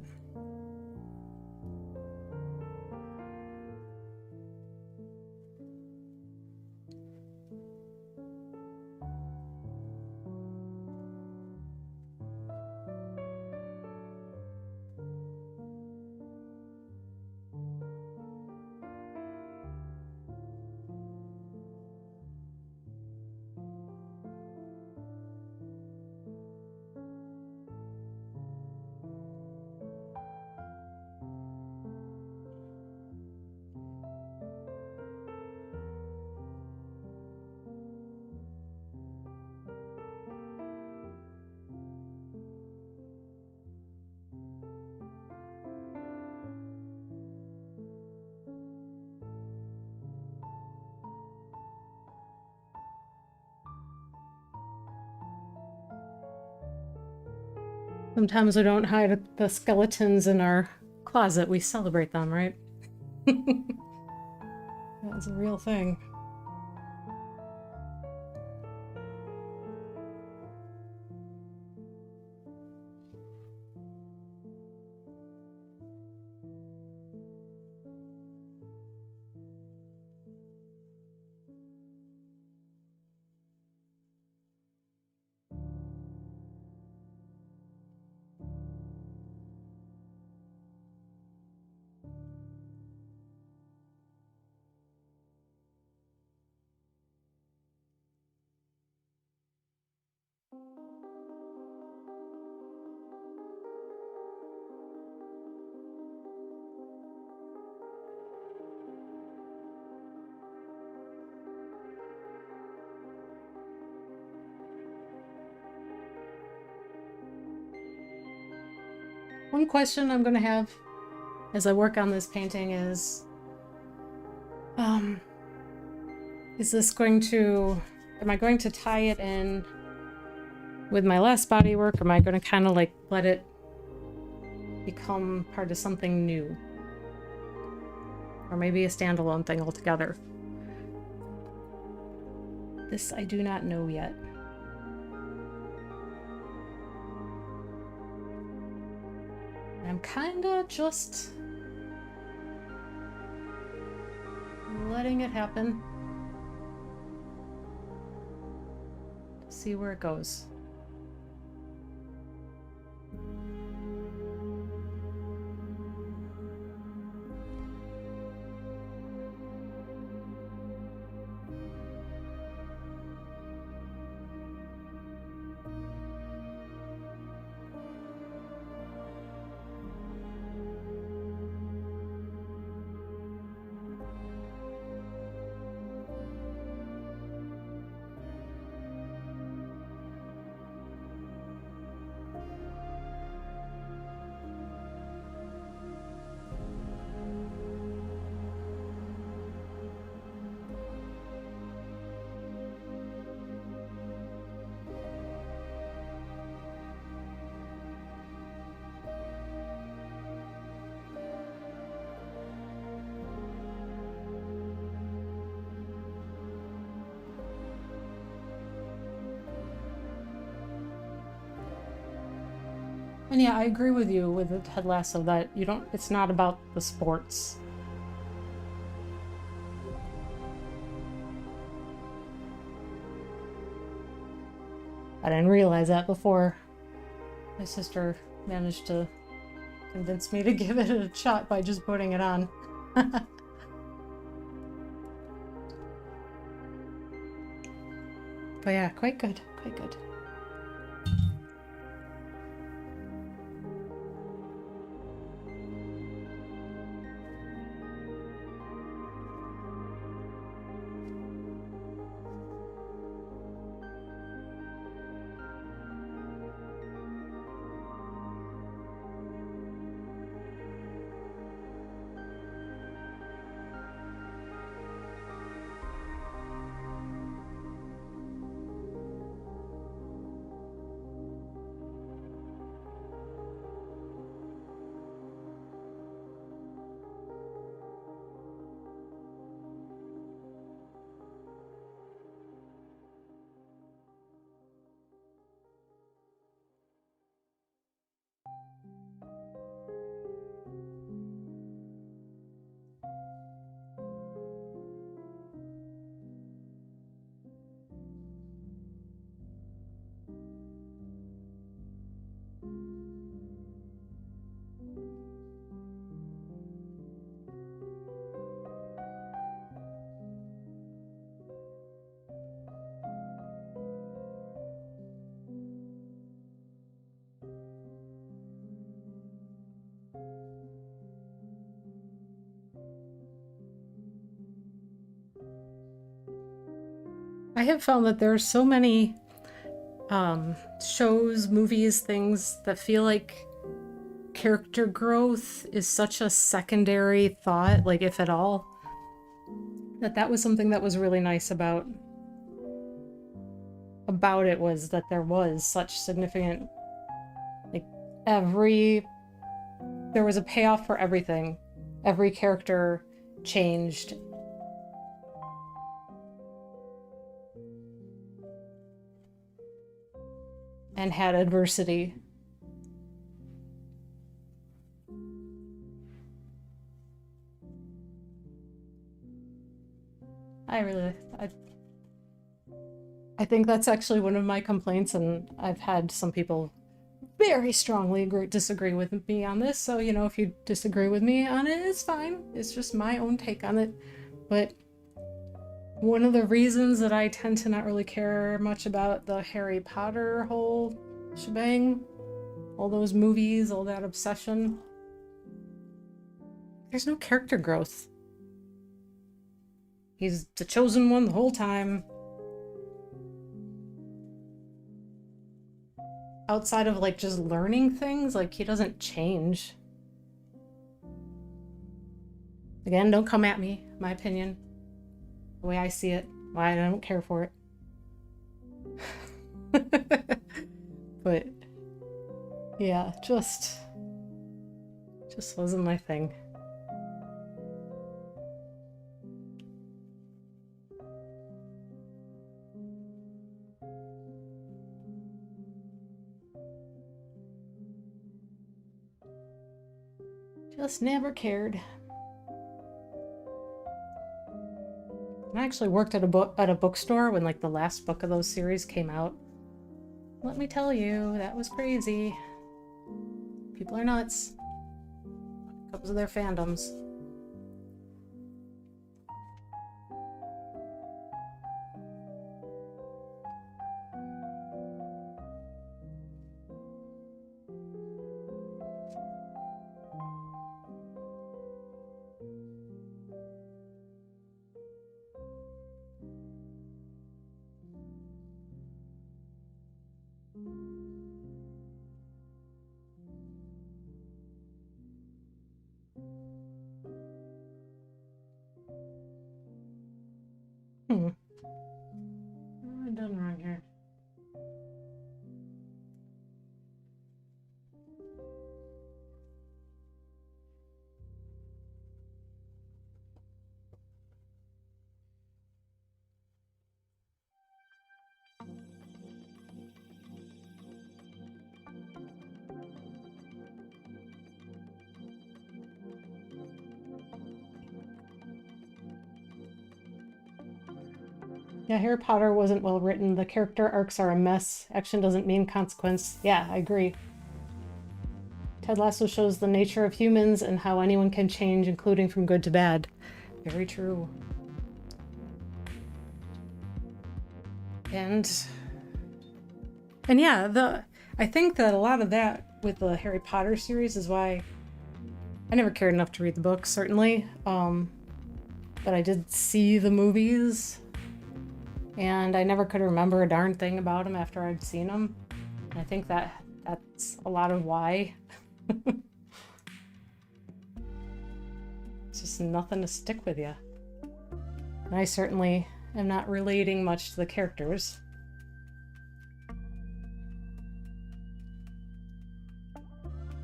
Sometimes we don't hide the skeletons in our closet, we celebrate them, right? That's a real thing. One question I'm going to have as I work on this painting is this going to, am I going to tie it in with my last body work, or am I going to kind of like let it become part of something new? Or maybe a standalone thing altogether. This I do not know yet. I'm kinda just letting it happen. See where it goes. And yeah, I agree with you with the Ted Lasso that it's not about the sports. I didn't realize that before my sister managed to convince me to give it a shot by just putting it on. But yeah, quite good, quite good. I have found that there are so many shows, movies, things that feel like character growth is such a secondary thought, like if at all, that was something that was really nice about it, was that there was such significant, like, there was a payoff for everything. Every character changed. And had adversity. I think that's actually one of my complaints, and I've had some people very strongly disagree with me on this, so, you know, if you disagree with me on it, it's fine. It's just my own take on it. But one of the reasons that I tend to not really care much about the Harry Potter whole shebang, all those movies, all that obsession, there's no character growth. He's the chosen one the whole time. Outside of, like, just learning things, like, he doesn't change. Again, don't come at me, my opinion. The way I see it. Why I don't care for it. But yeah, just wasn't my thing. Just never cared. I actually worked at a bookstore when, like, the last book of those series came out. Let me tell you, that was crazy. People are nuts when it comes to their fandoms. Yeah, Harry Potter wasn't well written. The character arcs are a mess. Action doesn't mean consequence. Yeah, I agree. Ted Lasso shows the nature of humans and how anyone can change, including from good to bad. Very true. And yeah, I think that a lot of that with the Harry Potter series is why I never cared enough to read the books, certainly. But I did see the movies, and I never could remember a darn thing about them after I'd seen them. And I think that's a lot of why. It's just nothing to stick with you. And I certainly am not relating much to the characters.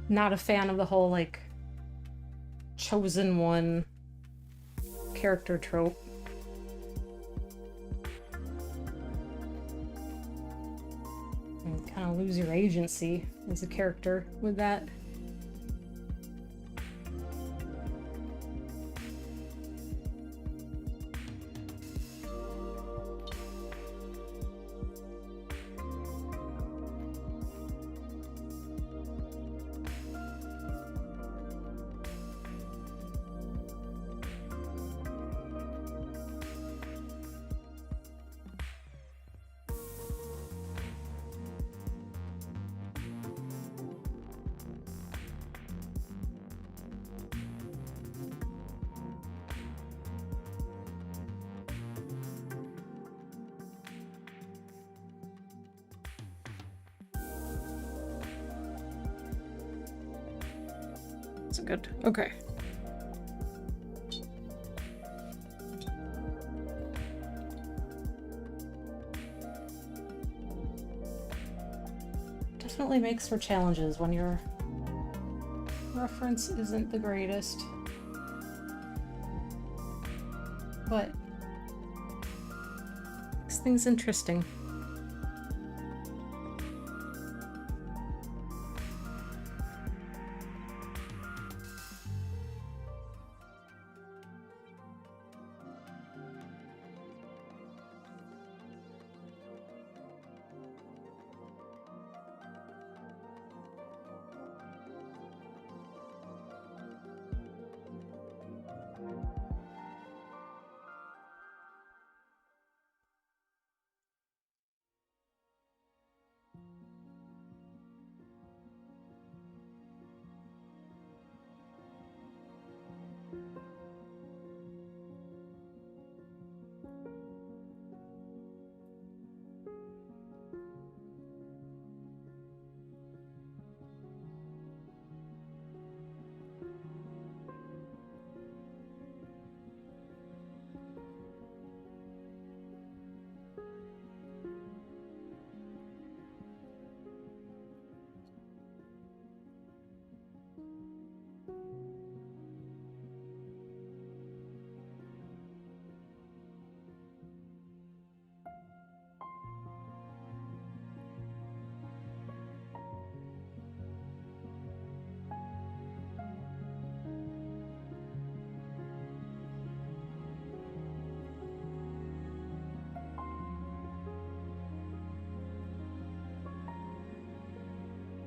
Not a fan of the whole, like, chosen one character trope. You kind of lose your agency as a character with that. That's good. Okay. Definitely makes for challenges when your reference isn't the greatest. But makes things interesting.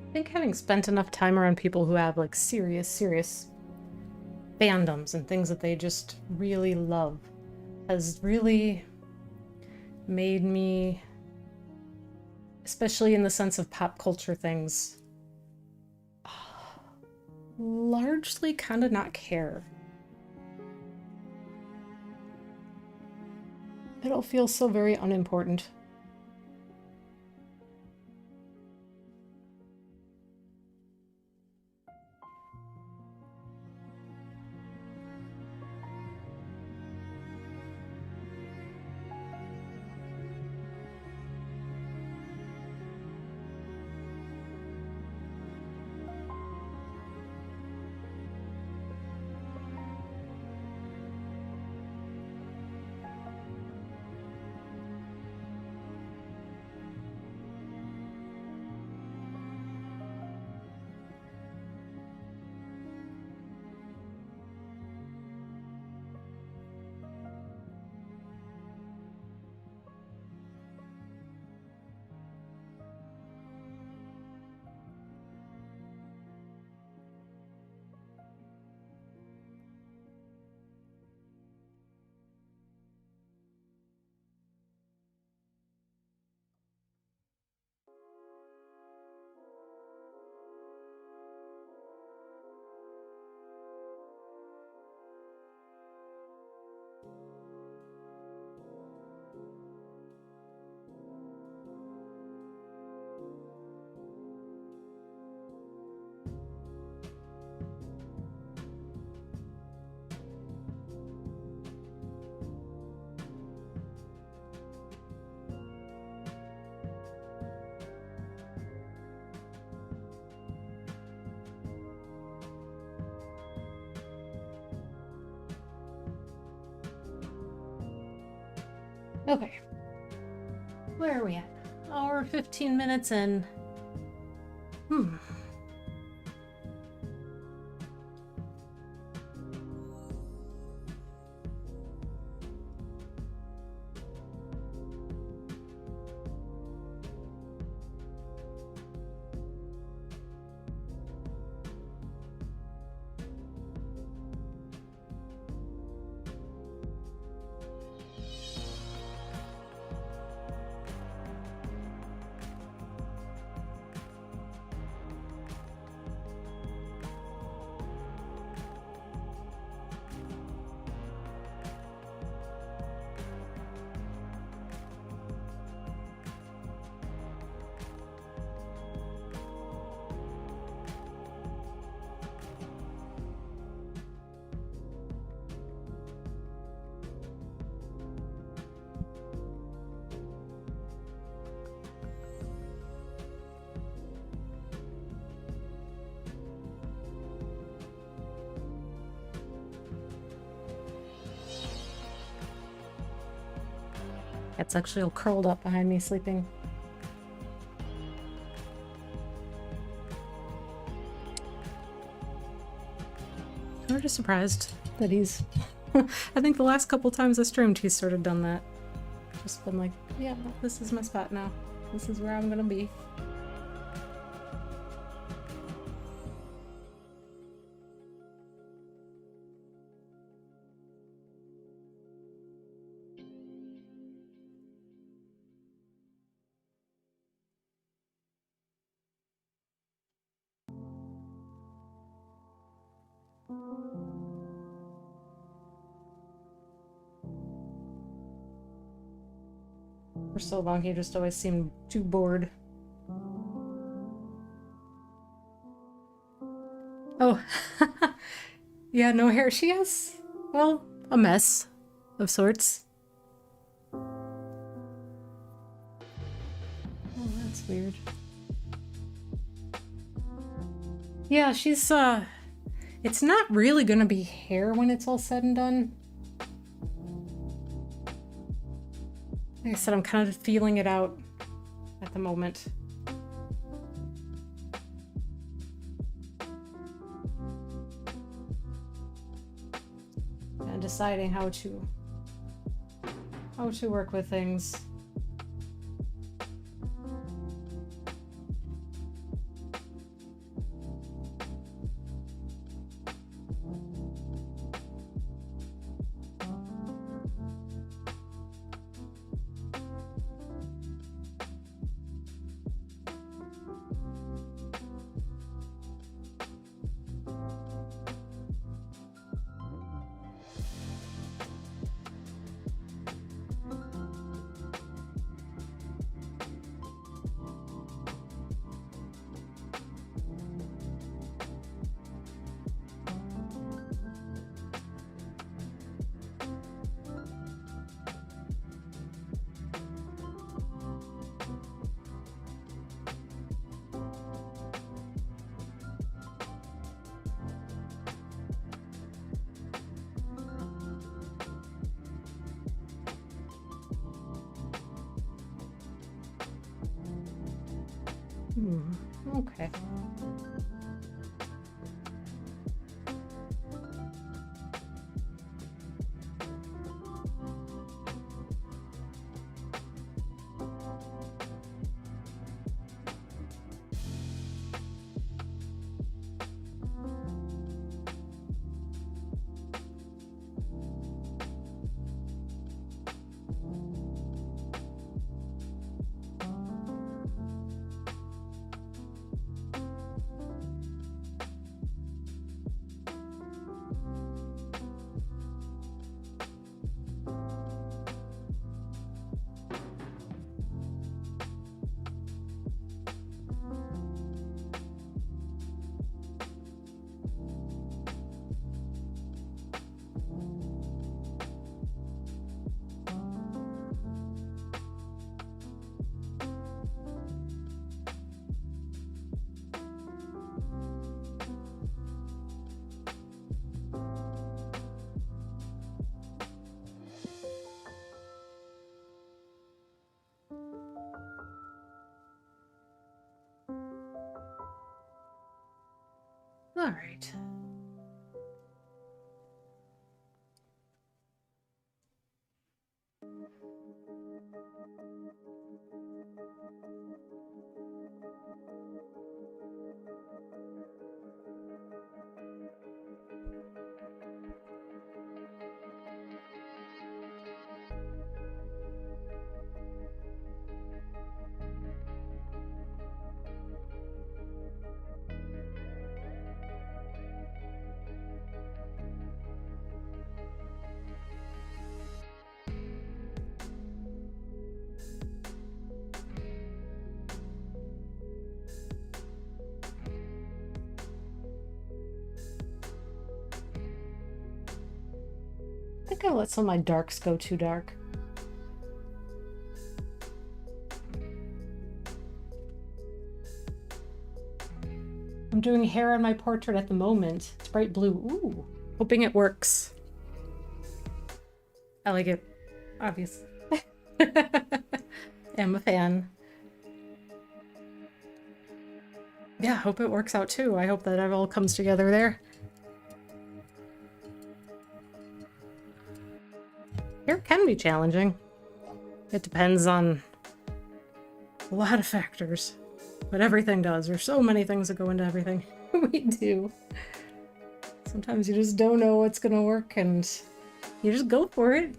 I think having spent enough time around people who have like serious fandoms and things that they just really love has really made me, especially in the sense of pop culture things, largely kind of not care. It all feels so very unimportant. Okay. Where are we at? Oh, we're 15 minutes in. It's actually all curled up behind me, sleeping. I'm just surprised that he's... I think the last couple times I streamed, he's sort of done that. Just been like, yeah, this is my spot now. This is where I'm gonna be. For so long, he just always seemed too bored. Oh, yeah, no hair. She has, well, a mess of sorts. Oh, that's weird. Yeah, she's, it's not really gonna be hair when it's all said and done. Like I said, I'm kind of feeling it out at the moment. And deciding how to work with things. Okay. All right. I think I'll let some of my darks go too dark. I'm doing hair on my portrait at the moment. It's bright blue. Ooh. Hoping it works. I like it, obviously. I'm a fan. Yeah, hope it works out too. I hope that it all comes together there. Hair can be challenging. It depends on a lot of factors. But everything does. There's so many things that go into everything we do. Sometimes you just don't know what's gonna work and you just go for it.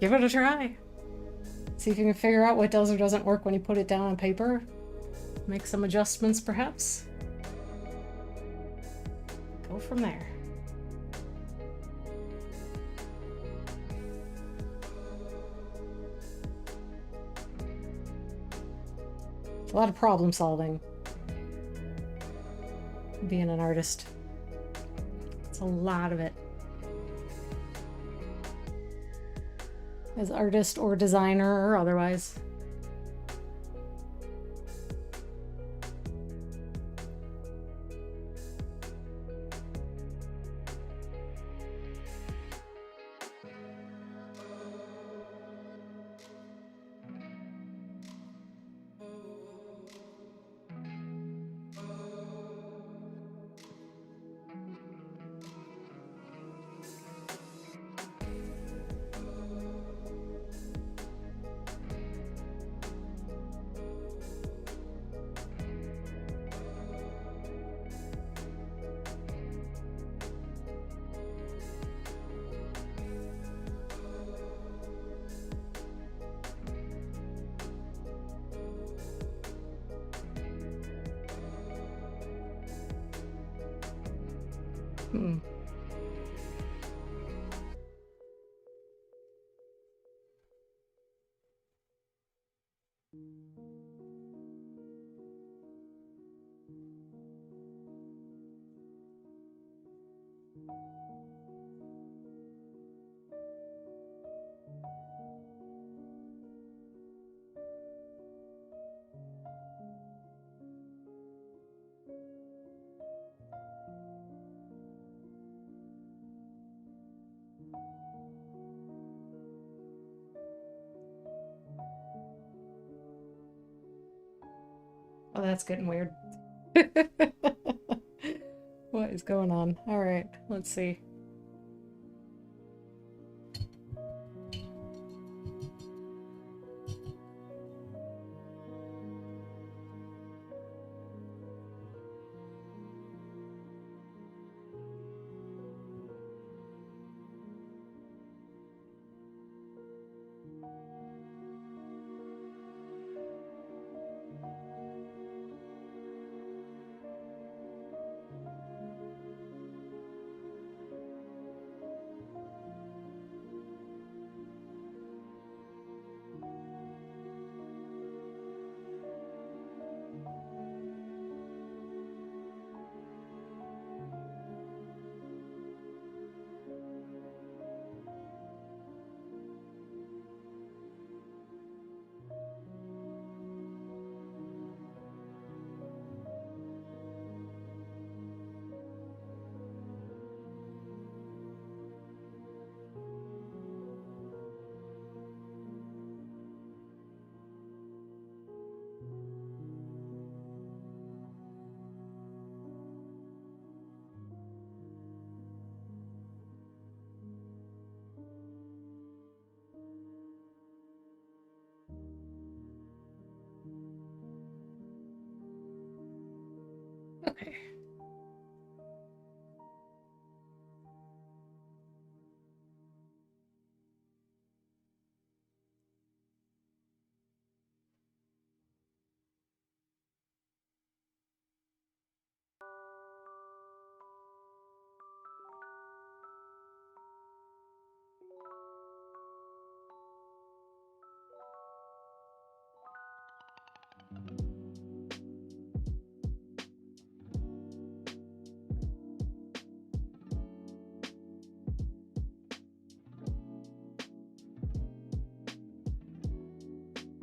Give it a try. See if you can figure out what does or doesn't work when you put it down on paper. Make some adjustments, perhaps. Go from there. It's a lot of problem solving. Being an artist. It's a lot of it. As artist or designer or otherwise. Hmm. Oh, that's getting weird. What is going on? All right, let's see.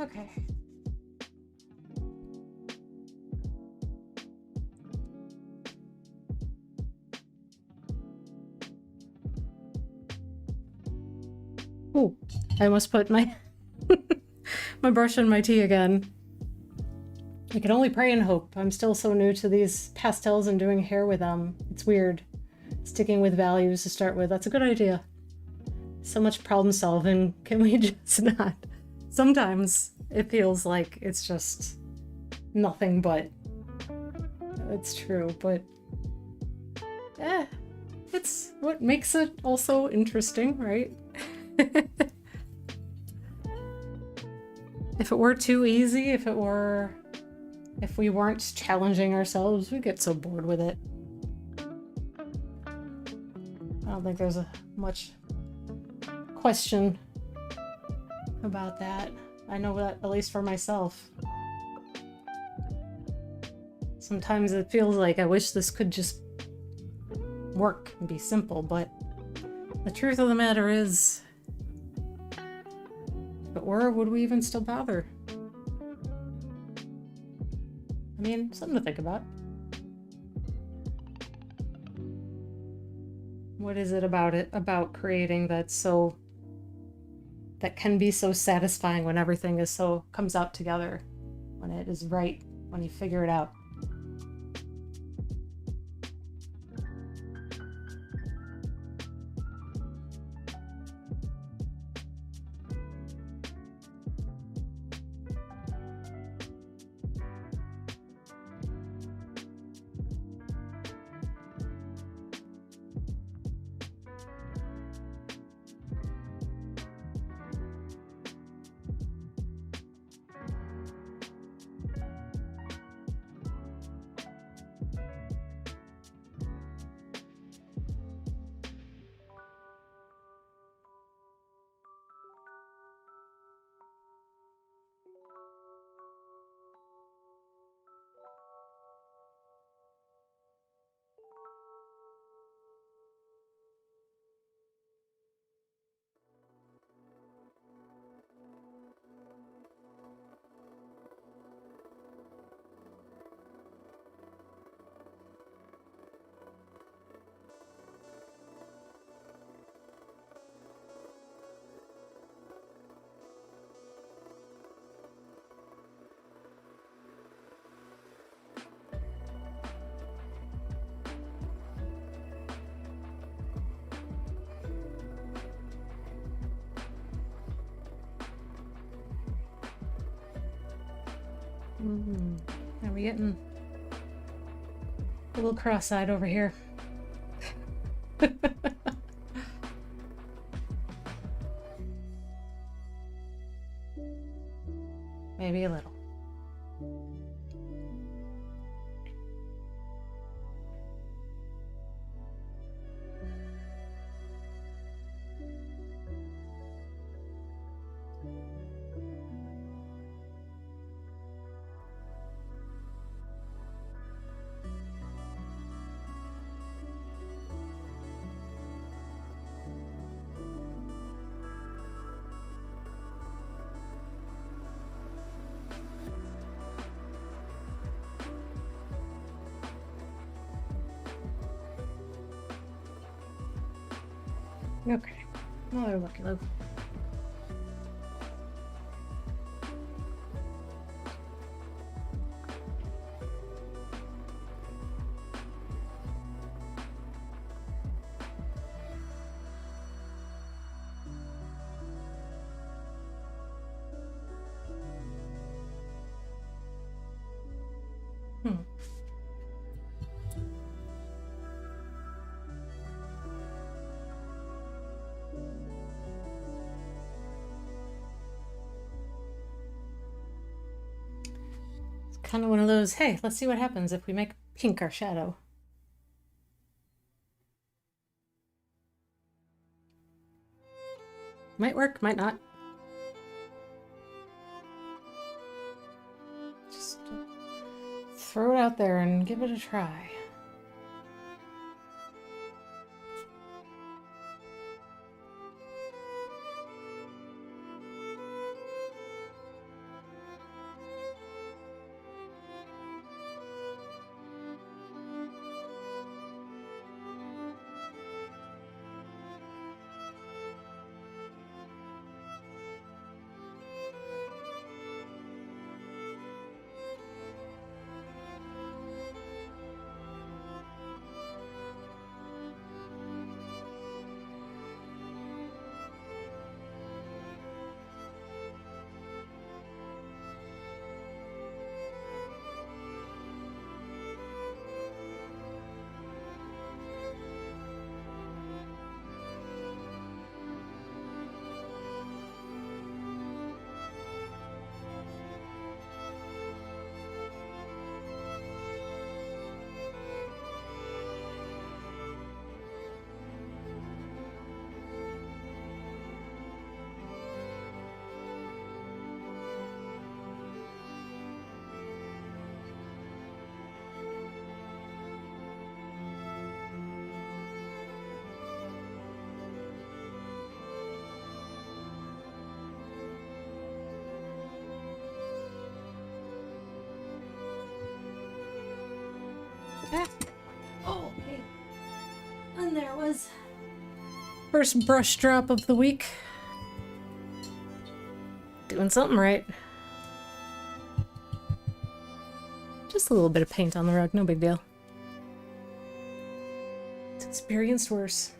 Okay. Ooh, I almost put my my brush in my tea again. I can only pray and hope. I'm still so new to these pastels and doing hair with them. It's weird. Sticking with values to start with. That's a good idea. So much problem solving. Can we just not? Sometimes it feels like it's just nothing but. It's true, but it's what makes it also interesting, right? If it were too easy, if we weren't challenging ourselves, we'd get so bored with it. I don't think there's much question about that. I know that, at least for myself. Sometimes it feels like I wish this could just work and be simple, but the truth of the matter is, if it were, would we even still bother? I mean, something to think about. What is it about creating that can be so satisfying when everything comes out together, when it is right, when you figure it out? Are we getting a little cross-eyed over here? Maybe a little. Okay. Another lucky loaf. Kind of one of those, hey, let's see what happens if we make pink our shadow. Might work, might not. Just throw it out there and give it a try. is. First brush drop of the week. Doing something right. Just a little bit of paint on the rug, no big deal. It's experienced worse.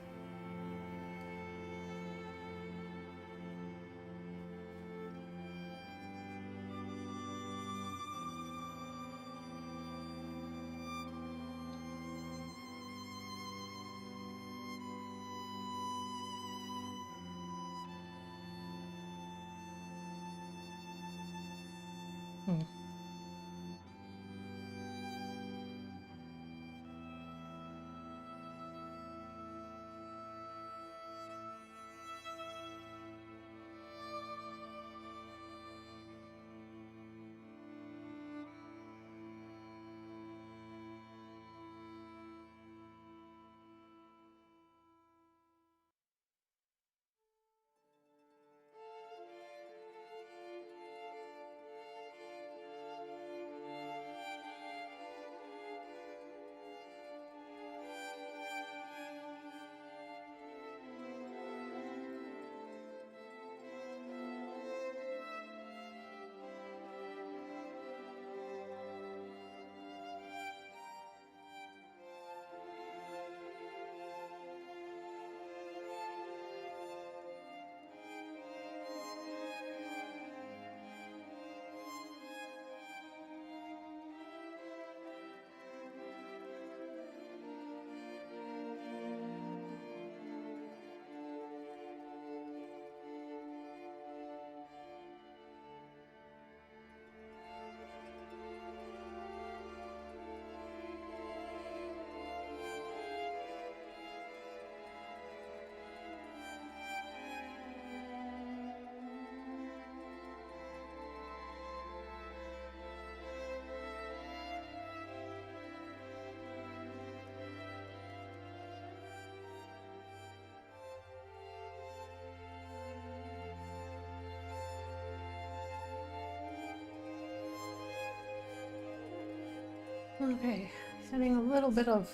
Okay, adding a little bit of,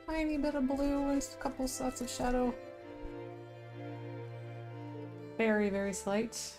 tiny bit of blue and a couple spots of shadow. Very, very slight.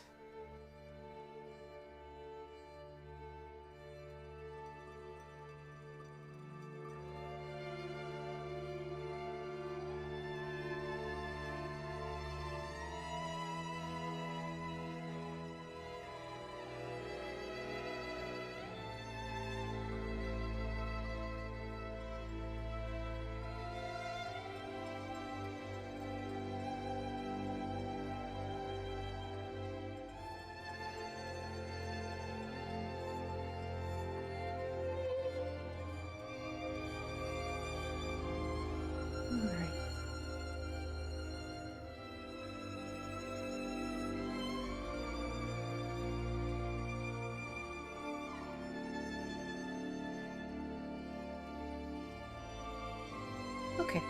Okay.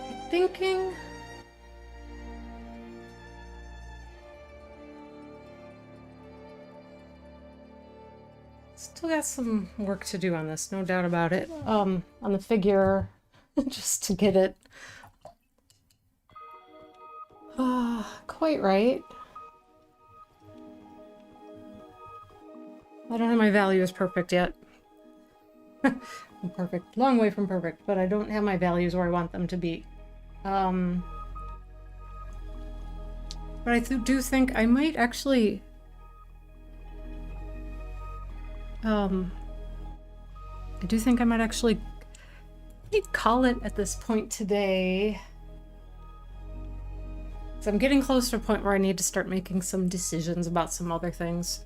I'm thinking still got some work to do on this, no doubt about it. On the figure, just to get it quite right. I don't have my values perfect yet. Perfect. Long way from perfect, but I don't have my values where I want them to be. But I do think I might actually... I do think I might actually call it at this point today. So I'm getting close to a point where I need to start making some decisions about some other things.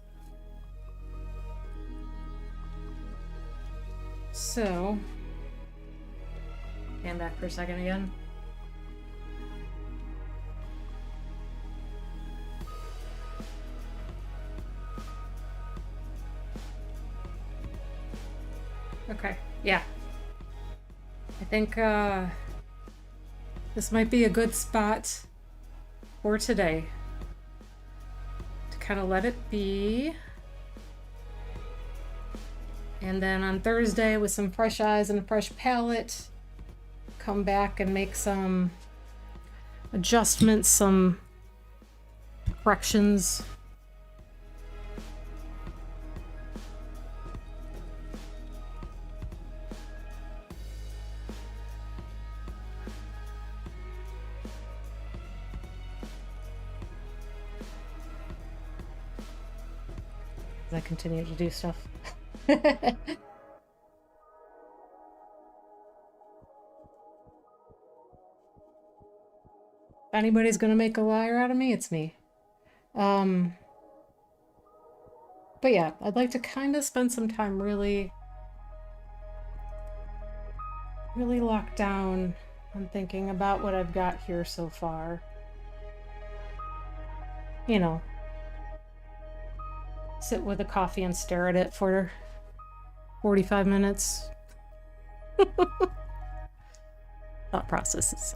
So, stand back for a second again. Okay, yeah. I think this might be a good spot for today to kind of let it be. And then on Thursday, with some fresh eyes and a fresh palette, come back and make some adjustments, some corrections. As I continue to do stuff. If anybody's gonna make a liar out of me, it's me. But yeah, I'd like to kind of spend some time really locked down on thinking about what I've got here so far. You know, sit with a coffee and stare at it for 45 minutes. Thought processes.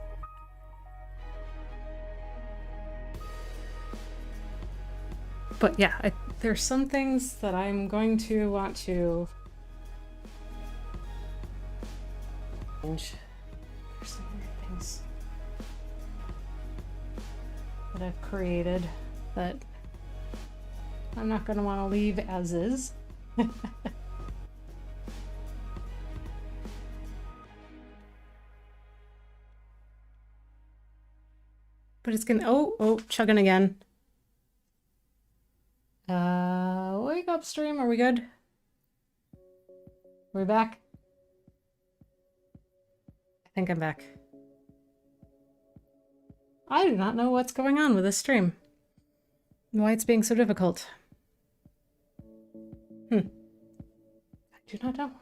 But yeah, there's some things that I'm going to want to change. There's some weird things that I've created that I'm not going to want to leave as is. But it's gonna, oh, chugging again. Wake up, stream. Are we good? Are we back? I think I'm back. I do not know what's going on with this stream. Why it's being so difficult. I do not know.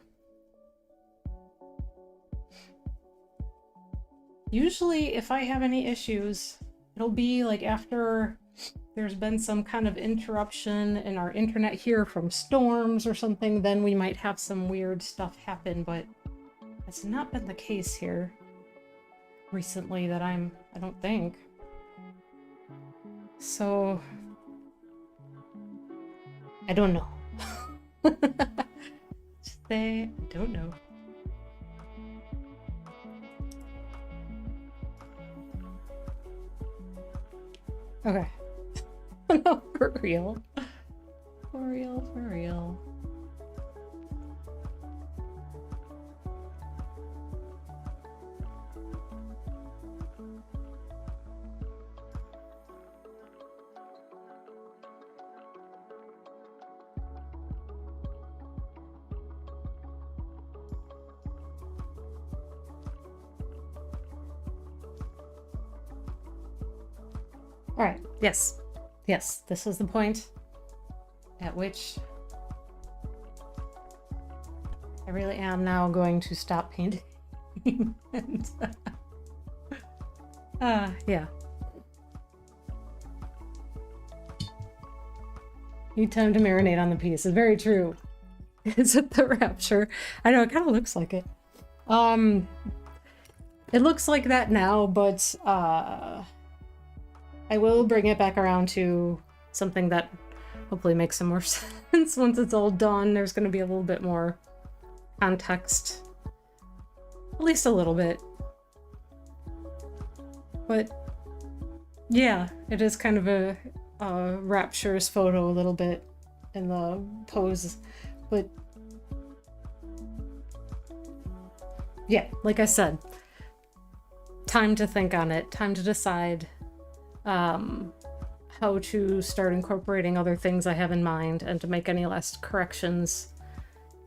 Usually, if I have any issues, it'll be like after there's been some kind of interruption in our internet here from storms or something, then we might have some weird stuff happen, but that's not been the case here recently that I don't think. So, I don't know. Just say, I don't know. Okay. No, for real. For real, for real. All right, yes. Yes, this is the point at which I really am now going to stop painting. And, yeah. Need time to marinate on the piece. It's very true. Is it the Rapture? I know, it kind of looks like it. It looks like that now, but I will bring it back around to something that hopefully makes some more sense once it's all done. There's going to be a little bit more context. At least a little bit. But yeah, it is kind of a rapturous photo a little bit in the pose. But yeah, like I said, time to think on it, time to decide how to start incorporating other things I have in mind and to make any last corrections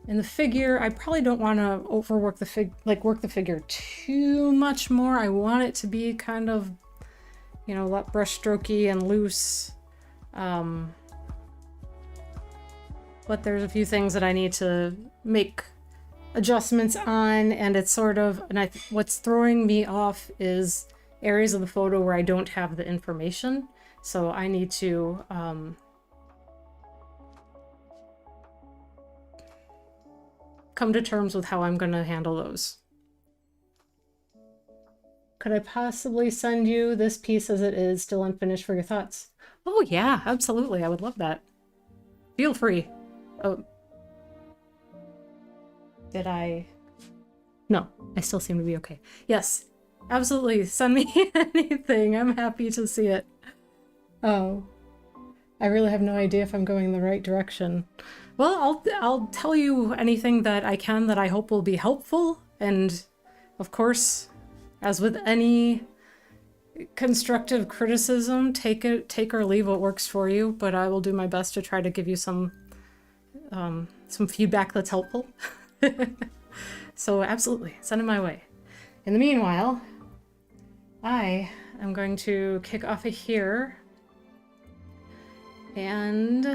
in the figure. I probably don't want to overwork the work the figure too much more. I want it to be kind of, you know, brush strokey and loose. But there's a few things that I need to make adjustments on, and it's sort of, and what's throwing me off is areas of the photo where I don't have the information. So I need to come to terms with how I'm going to handle those. Could I possibly send you this piece as it is, still unfinished, for your thoughts? Oh yeah, absolutely. I would love that. Feel free. Oh. Did I No, I still seem to be okay. Yes, absolutely. Send me anything. I'm happy to see it. Oh, I really have no idea if I'm going in the right direction. Well, I'll tell you anything that I can that I hope will be helpful. And of course, as with any constructive criticism, take or leave what works for you. But I will do my best to try to give you some feedback that's helpful. So absolutely, send it my way. In the meanwhile, I am going to kick off of here, and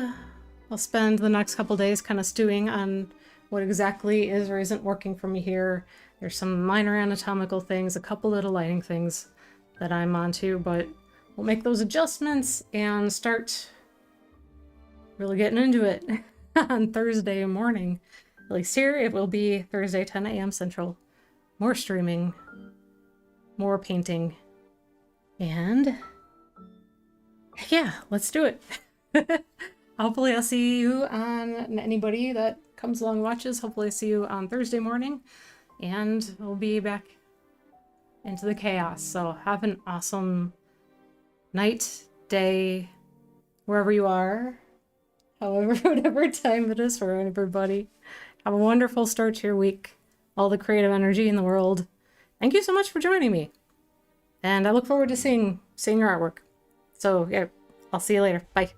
I'll spend the next couple days kind of stewing on what exactly is or isn't working for me here. There's some minor anatomical things, a couple little lighting things that I'm onto, but we'll make those adjustments and start really getting into it on Thursday morning. At least here it will be Thursday, 10 a.m. Central. More streaming, more painting, and yeah, let's do it. Hopefully I'll see you on, anybody that comes along and watches, hopefully I see you on Thursday morning, and we'll be back into the chaos. So have an awesome night, day, wherever you are, however, whatever time it is for everybody. Have a wonderful start to your week. All the creative energy in the world. Thank you so much for joining me. And I look forward to seeing your artwork. So yeah, I'll see you later. Bye.